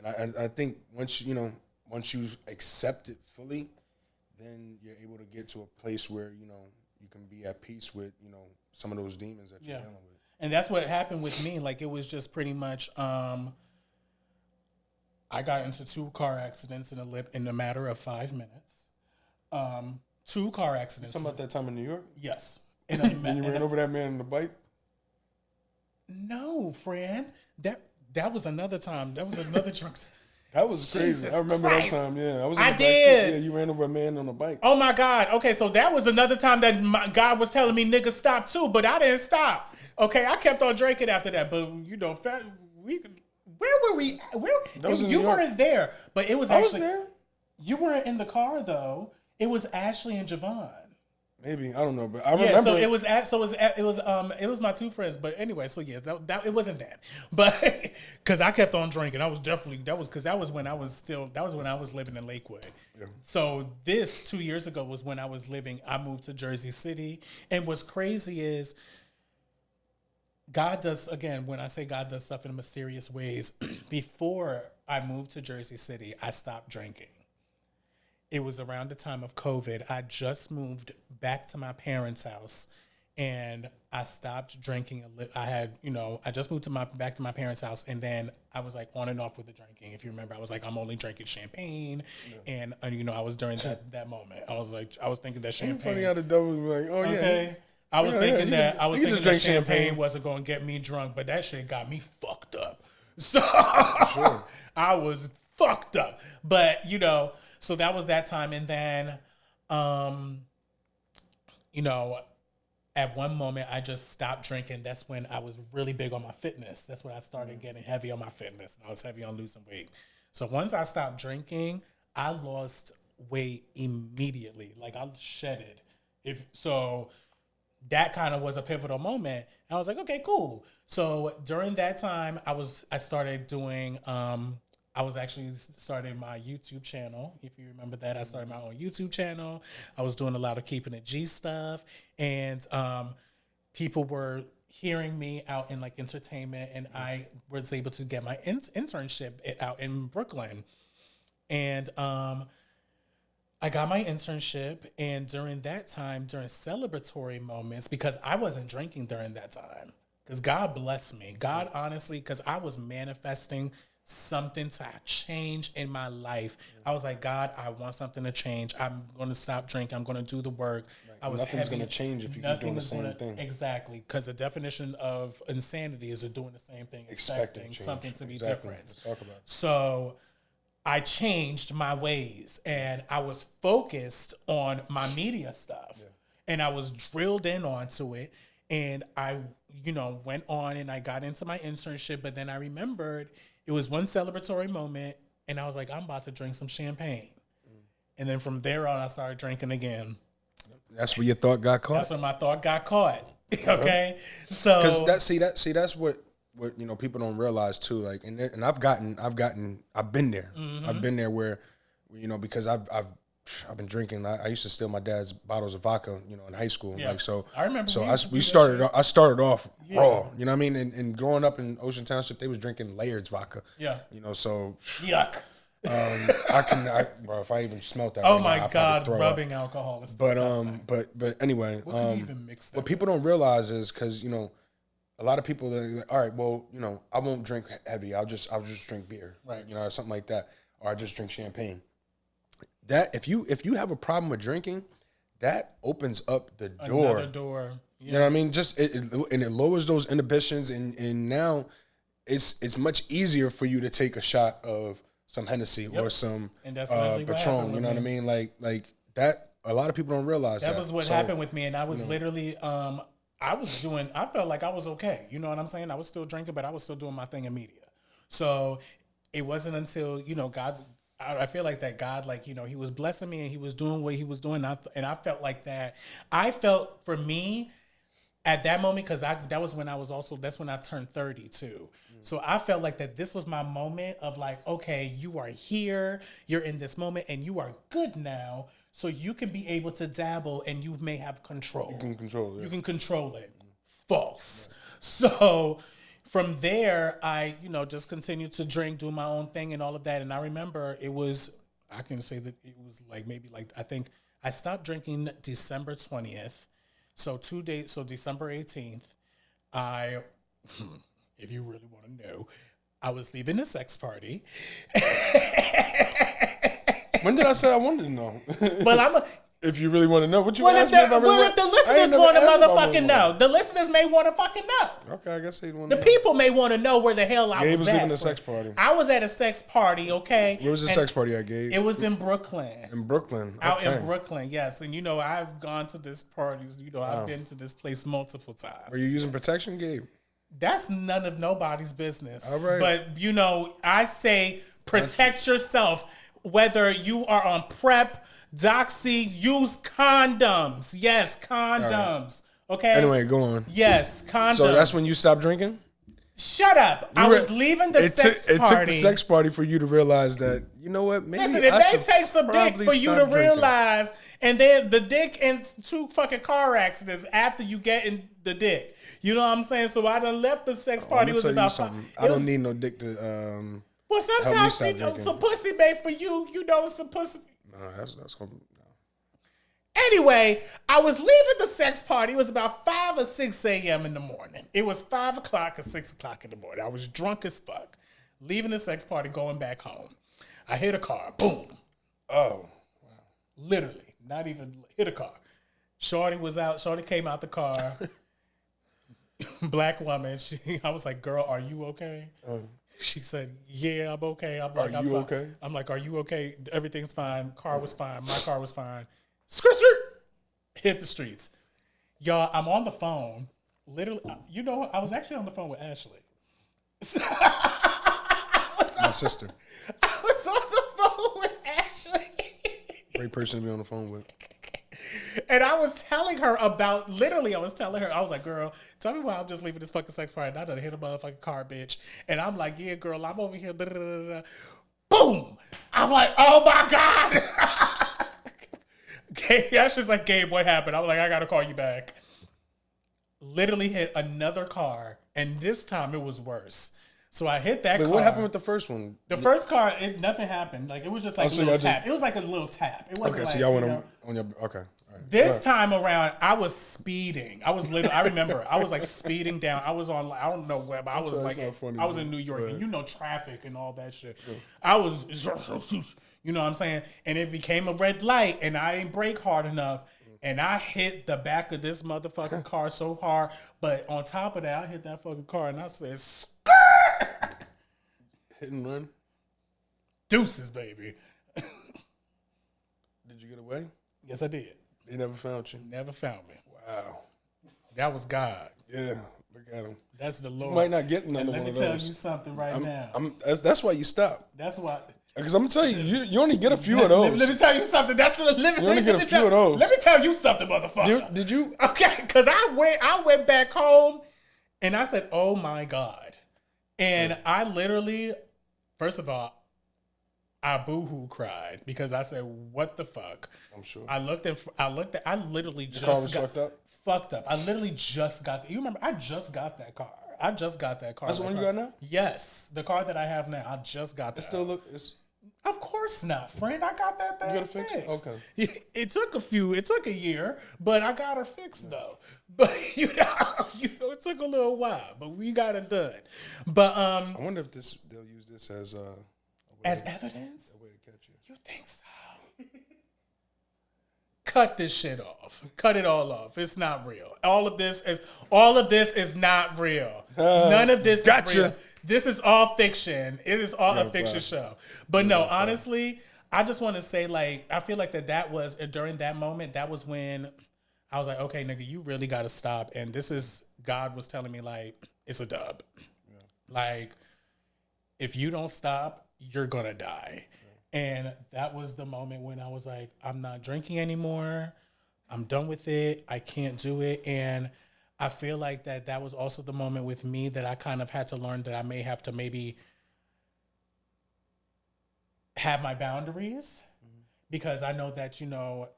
I think once you accept it fully, then you're able to get to a place where, you know, you can be at peace with, you know, some of those demons that you're dealing with. And that's what happened with me. Like, it was just pretty much, I got into 2 car accidents in a matter of 5 minutes. 2 car accidents. You talking about that time in New York? Yes. And you ran over that man on the bike? No, friend. That was another time. That was another drunk. That was crazy. Jesus I remember Christ. that time. Yeah, I did. Yeah, you ran over a man on a bike. Oh my God. Okay, so that was another time that God was telling me, "Nigga, stop too," but I didn't stop. Okay, I kept on drinking after that. But you know, where were we? You weren't there, but it was actually. I was there. You weren't in the car though. It was Ashley and Javon. Maybe, I don't know, but I remember. So it was my 2 friends, but anyway, so yeah, that it wasn't that, but because I kept on drinking, that was when I was living in Lakewood. Yeah. So this 2 years ago was when I moved to Jersey City, and what's crazy is God does, again, when I say God does stuff in mysterious ways. Before I moved to Jersey City, I stopped drinking. It was around the time of COVID. I just moved back to my parents' house, and I stopped drinking. I just moved back to my parents' house, and then I was like on and off with the drinking. If you remember, I was like, I'm only drinking champagne, and you know, I was during that moment. I was thinking that champagne. Ain't funny how the devil was like, oh yeah. Okay. I was thinking that champagne wasn't going to get me drunk, but that shit got me fucked up. So sure. I was fucked up, but you know. So that was that time. And then, you know, at one moment I just stopped drinking. That's when I was really big on my fitness. That's when I started getting heavy on my fitness. And I was heavy on losing weight. So once I stopped drinking, I lost weight immediately. Like I shedded. That kind of was a pivotal moment. And I was like, okay, cool. So during that time, I started doing, I was actually starting my YouTube channel. If you remember that, I started my own YouTube channel. I was doing a lot of Keeping It G stuff. And people were hearing me out in like entertainment. And I was able to get my internship out in Brooklyn. And I got my internship. And during that time, during celebratory moments, because I wasn't drinking during that time. Because God blessed me. God, honestly, because I was manifesting something to change in my life. I was like, God, I want something to change. I'm going to stop drinking. I'm going to do the work. Right. Nothing's going to change if you keep doing the same thing. Exactly. Because the definition of insanity is doing the same thing, expecting something to be different. Let's talk about it. So I changed my ways, and I was focused on my media stuff. Yeah. And I was drilled in onto it. And I, went on and I got into my internship. But then I remembered it was one celebratory moment, and I was like, I'm about to drink some champagne. And then from there on, I started drinking again. That's where your thought got caught? That's when my thought got caught. Okay? So... Because that's what people don't realize too. Like, and I've been there. Mm-hmm. I've been there where, because I've been drinking. I used to steal my dad's bottles of vodka, in high school. Yeah. Like, so I remember. So I started off raw. You know what I mean? And growing up in Ocean Township, they was drinking Laird's vodka. Yeah. So yuck. Bro, if I even smelt that. Oh my God, rubbing alcohol is disgusting. But anyway, what even mix that what people don't realize is because a lot of people are like, all right, well, I won't drink heavy. I'll just drink beer, right? Or something like that, or I just drink champagne. That if you have a problem with drinking, that opens up the door. Another door. Yeah. You know what I mean? Just and it lowers those inhibitions, and now it's much easier for you to take a shot of some Hennessy or some Patron. You know what I mean? Like that. A lot of people don't realize that. That was what happened with me, and I was literally. I felt like I was okay. You know what I'm saying? I was still drinking, but I was still doing my thing in media. So it wasn't until God. I feel like that God, he was blessing me and he was doing what he was doing. And I felt like that. I felt for me at that moment, because that's when I turned 30 too. So I felt like that this was my moment of like, okay, you are here, you're in this moment and you are good now. So you can be able to dabble and you may have control. You can control it. You can control it. False. Right. So from there, I, just continued to drink, do my own thing and all of that. And I remember I can say that it was I think I stopped drinking December 20th. So December 18th, if you really want to know, I was leaving a sex party. When did I say I wanted to know? Well, if you really want to know, what you ask me if I really if the listeners want to motherfucking know, the listeners may want to fucking know. Okay, I guess they want to know. The people may want to know where the hell I Gabe was at. Gabe was leaving a sex party. I was at a sex party, okay? Where was the sex party at, Gabe? It was in Brooklyn. In Brooklyn, okay. Out in Brooklyn, yes. And, I've gone to this party. I've been to this place multiple times. Were you using protection, Gabe? That's none of nobody's business. All right. But, I say protect yourself. Whether you are on PrEP, Doxy, use condoms. Yes, condoms. Right. Okay? Anyway, go on. Yes, condoms. So that's when you stopped drinking? Shut up. I was leaving the sex party. It took the sex party for you to realize that, you know what, maybe listen, it may take some dick for you to realize, and then the dick in 2 fucking car accidents after you get in the dick. You know what I'm saying? So I done left the sex party. It was about something. I don't need no dick to Well, sometimes some pussy made for you. Some pussy. No, that's gonna. No. Anyway, I was leaving the sex party. It was about 5 or 6 a.m. in the morning. It was 5 o'clock or 6 o'clock in the morning. I was drunk as fuck. Leaving the sex party, going back home. I hit a car. Boom. Oh, wow. Literally, not even hit a car. Shorty was out. Shorty came out the car. Black woman. I was like, "Girl, are you okay?" She said, "Yeah, I'm okay." I'm like, "Are you okay?" I'm like, "Are you okay?" Everything's fine. Car was fine. My car was fine. Skirt. Hit the streets. Y'all, I'm on the phone. Literally, I was actually on the phone with Ashley. My sister. I was on the phone with Ashley. Great person to be on the phone with. And I was telling her I was like, "Girl, tell me why I'm just leaving this fucking sex party. And I done hit a motherfucking car, bitch." And I'm like, "Yeah, girl, I'm over here." Boom! I'm like, "Oh my God." Ashley's like, "Gabe, what happened?" I'm like, "I gotta call you back." Literally hit another car, and this time it was worse. So I hit that car. What happened with the first one? The first car, nothing happened. Like, it was just like a little tap. It was like a little tap. It wasn't okay, so y'all went on your... Okay. This time around, I was speeding. I remember I was like speeding down. I was on, I don't know where, but I was like, I was in New York, and you know, traffic and all that shit. Yeah. I was, you know what I'm saying? And it became a red light, and I didn't brake hard enough. And I hit the back of this motherfucking car so hard. But on top of that, I hit that fucking car, and I said, skirt! Hit and run? Deuces, baby. Did you get away? Yes, I did. They never found you? Never found me. Wow. That was God. Yeah, look at him. That's the Lord. You might not get another one of those. Let me tell you something now. That's why you stop. That's why. Because I'm going to tell you, you only get a few of those. Let me tell you something. You only get a few of those. Let me tell you something, motherfucker. Did you? Okay, because I went back home, and I said, oh, my God. And I literally, first of all, I boohoo cried because I said, what the fuck? I'm sure. I literally just car was fucked up. I literally just got, you remember, I just got that car. That's the one you got now? Yes. The car that I have now, I just got that. It still looks... Of course not, friend. I got that thing you got it fixed? Okay. It took a year, but I got her fixed though. But you know, it took a little while, but we got it done. But I wonder if they'll use this as evidence? A way to catch you. You think so? Cut this shit off. Cut it all off. It's not real. All of this is not real. None of this is real. This is all fiction. It is all a fiction show. But no, honestly, I just want to say, like, I feel like that was, during that moment, that was when I was like, okay, nigga, you really got to stop. And this is, God was telling me, like, it's a dub. Yeah. Like, if you don't stop, you're going to die. Yeah. And that was the moment when I was like, I'm not drinking anymore. I'm done with it. I can't do it. And I feel like that was also the moment with me that I kind of had to learn that I may have to maybe have my boundaries, because I know that,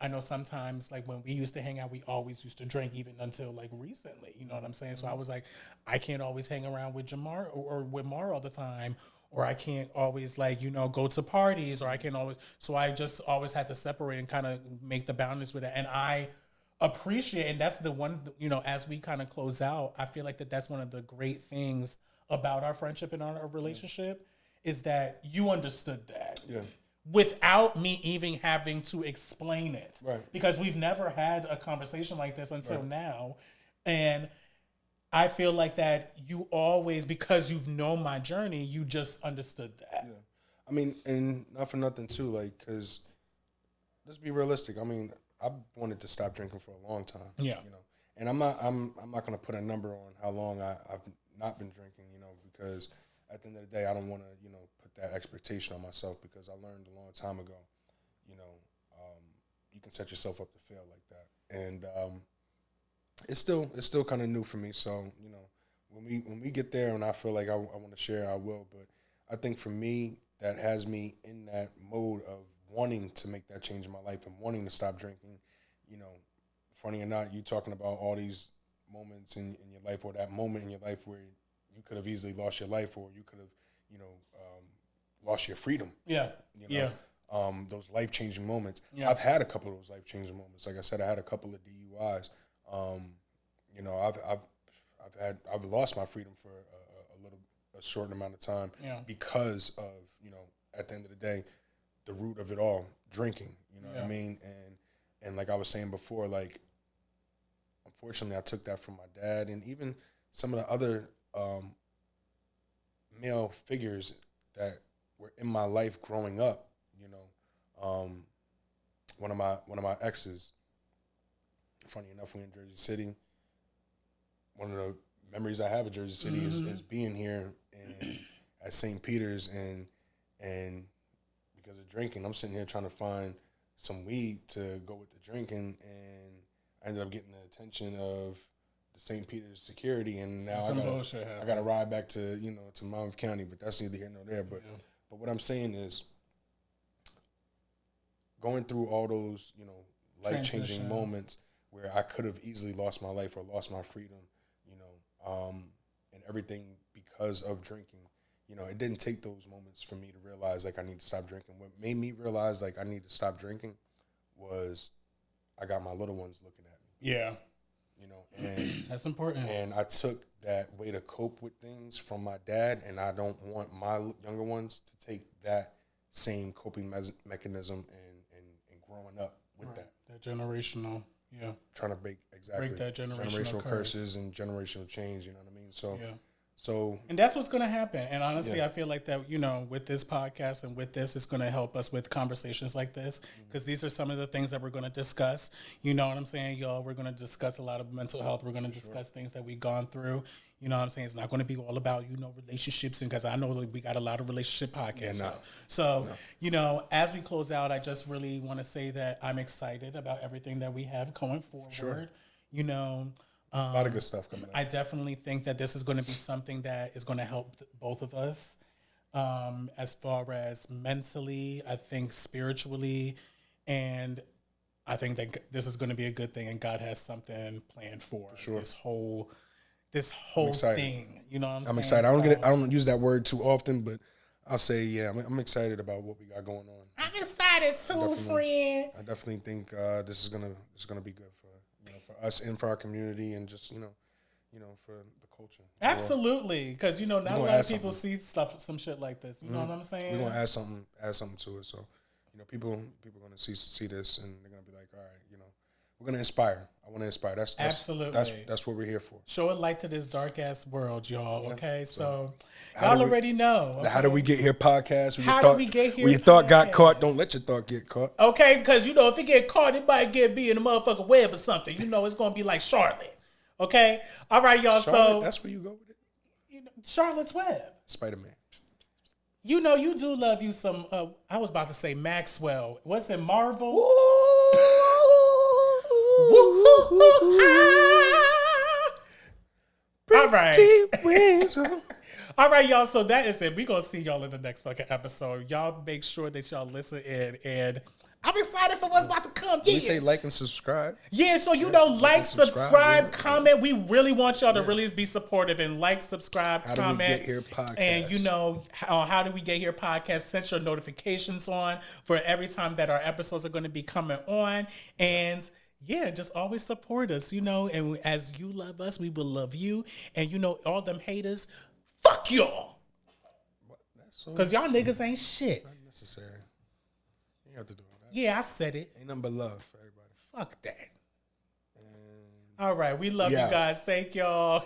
I know sometimes, like, when we used to hang out, we always used to drink, even until, like, recently, you know what I'm saying? So I was like, I can't always hang around with Jamar or with Mar all the time, or I can't always, like, go to parties, or I can't always, so I just always had to separate and kind of make the boundaries with it. And I appreciate, and that's the one, as we kind of close out, I feel like that's one of the great things about our friendship and our relationship, is that you understood that. Yeah. Without me even having to explain it. Right. Because we've never had a conversation like this until now. And I feel like that you always, because you've known my journey, you just understood that. Yeah. I mean, and not for nothing too, like, because let's be realistic. I mean, I wanted to stop drinking for a long time. Yeah. And I'm not going to put a number on how long I've not been drinking, because at the end of the day, I don't want to, put that expectation on myself, because I learned a long time ago, you can set yourself up to fail like that. And it's still kind of new for me. So, when we get there and I feel like I want to share, I will. But I think for me, that has me in that mode of wanting to make that change in my life and wanting to stop drinking. Funny or not, you talking about all these moments in your life, or that moment in your life where you could have easily lost your life, or you could have, lost your freedom. Yeah. Yeah. Those life-changing moments. Yeah. I've had a couple of those life-changing moments. Like I said, I had a couple of DUIs. I've lost my freedom for a short amount of time, because of, at the end of the day, the root of it all, drinking. You know what I mean? And like I was saying before, like, unfortunately, I took that from my dad, and even some of the other male figures that were in my life growing up. One of my exes, funny enough, we're in Jersey City. One of the memories I have of Jersey City is being here at St. Peter's, and because of drinking, I'm sitting here trying to find some weed to go with the drinking, and I ended up getting the attention of the St. Peter's security, and now I got to ride back to to Monmouth County, but that's neither here nor there. But what I'm saying is, going through all those life-changing moments where I could have easily lost my life or lost my freedom, and everything because of drinking. It didn't take those moments for me to realize, like, I need to stop drinking. What made me realize, like, I need to stop drinking was I got my little ones looking at me. Yeah. You know, and that's important. And I took that way to cope with things from my dad, and I don't want my younger ones to take that same coping mechanism and growing up with that. That generational, yeah. Trying to break that generational curses and generational change, you know what I mean? So, yeah. So, and that's what's going to happen. And honestly, I feel like that, you know, with this podcast and with this, it's going to help us with conversations like this, because these are some of the things that we're going to discuss. You know what I'm saying, y'all? We're going to discuss a lot of mental health. We're going to discuss things that we've gone through. You know what I'm saying? It's not going to be all about, you know, relationships, and because I know that we got a lot of relationship podcasts. You know, as we close out, I just really want to say that I'm excited about everything that we have going forward. Sure. You know, a lot of good stuff coming up. I definitely think that this is going to be something that is going to help both of us, as far as mentally, I think spiritually, and I think that this is going to be a good thing, and God has something planned for this whole thing. You know what I'm saying? I'm excited. I don't use that word too often, but I'll say, I'm excited about what we got going on. I'm excited too, friend. I definitely think this is gonna be good for us and for our community, and just you know for the culture. Absolutely, because you know not a lot of people see some shit like this. You know what I'm saying? We're gonna add something to it. So you know people are gonna see this, and they're gonna be like, all right, you know, we're gonna inspire. I want to inspire. That's absolutely. That's what we're here for. Show a light to this dark ass world, y'all. Okay, so y'all already know. Okay? How do we get here? Podcast. How do we get here? When your thought got caught, don't let your thought get caught. Okay, because you know if it get caught, it might be in a motherfucking web or something. You know it's gonna be like Charlotte. Okay, all right, y'all. Charlotte, so that's where you go with it. You know, Charlotte's Web. Spider-Man. You know you do love you some. I was about to say Maxwell. What's it? Marvel. All right. All right, y'all. So that is it. We're going to see y'all in the next fucking episode. Y'all make sure that y'all listen in. And I'm excited for what's about to come. Yeah. We say like and subscribe. Yeah, so you know, like, subscribe, comment. We really want y'all to really be supportive and like, subscribe, comment. How do we get here podcast? And you know, how do we get here podcast? Set your notifications on for every time that our episodes are going to be coming on. And yeah, just always support us, you know, and as you love us, we will love you. And you know, all them haters, fuck y'all. Because y'all niggas ain't shit. Not necessary. You have to do all that. Yeah, I said it. Ain't nothing but love for everybody. Fuck that. All right, we love you guys. Thank y'all.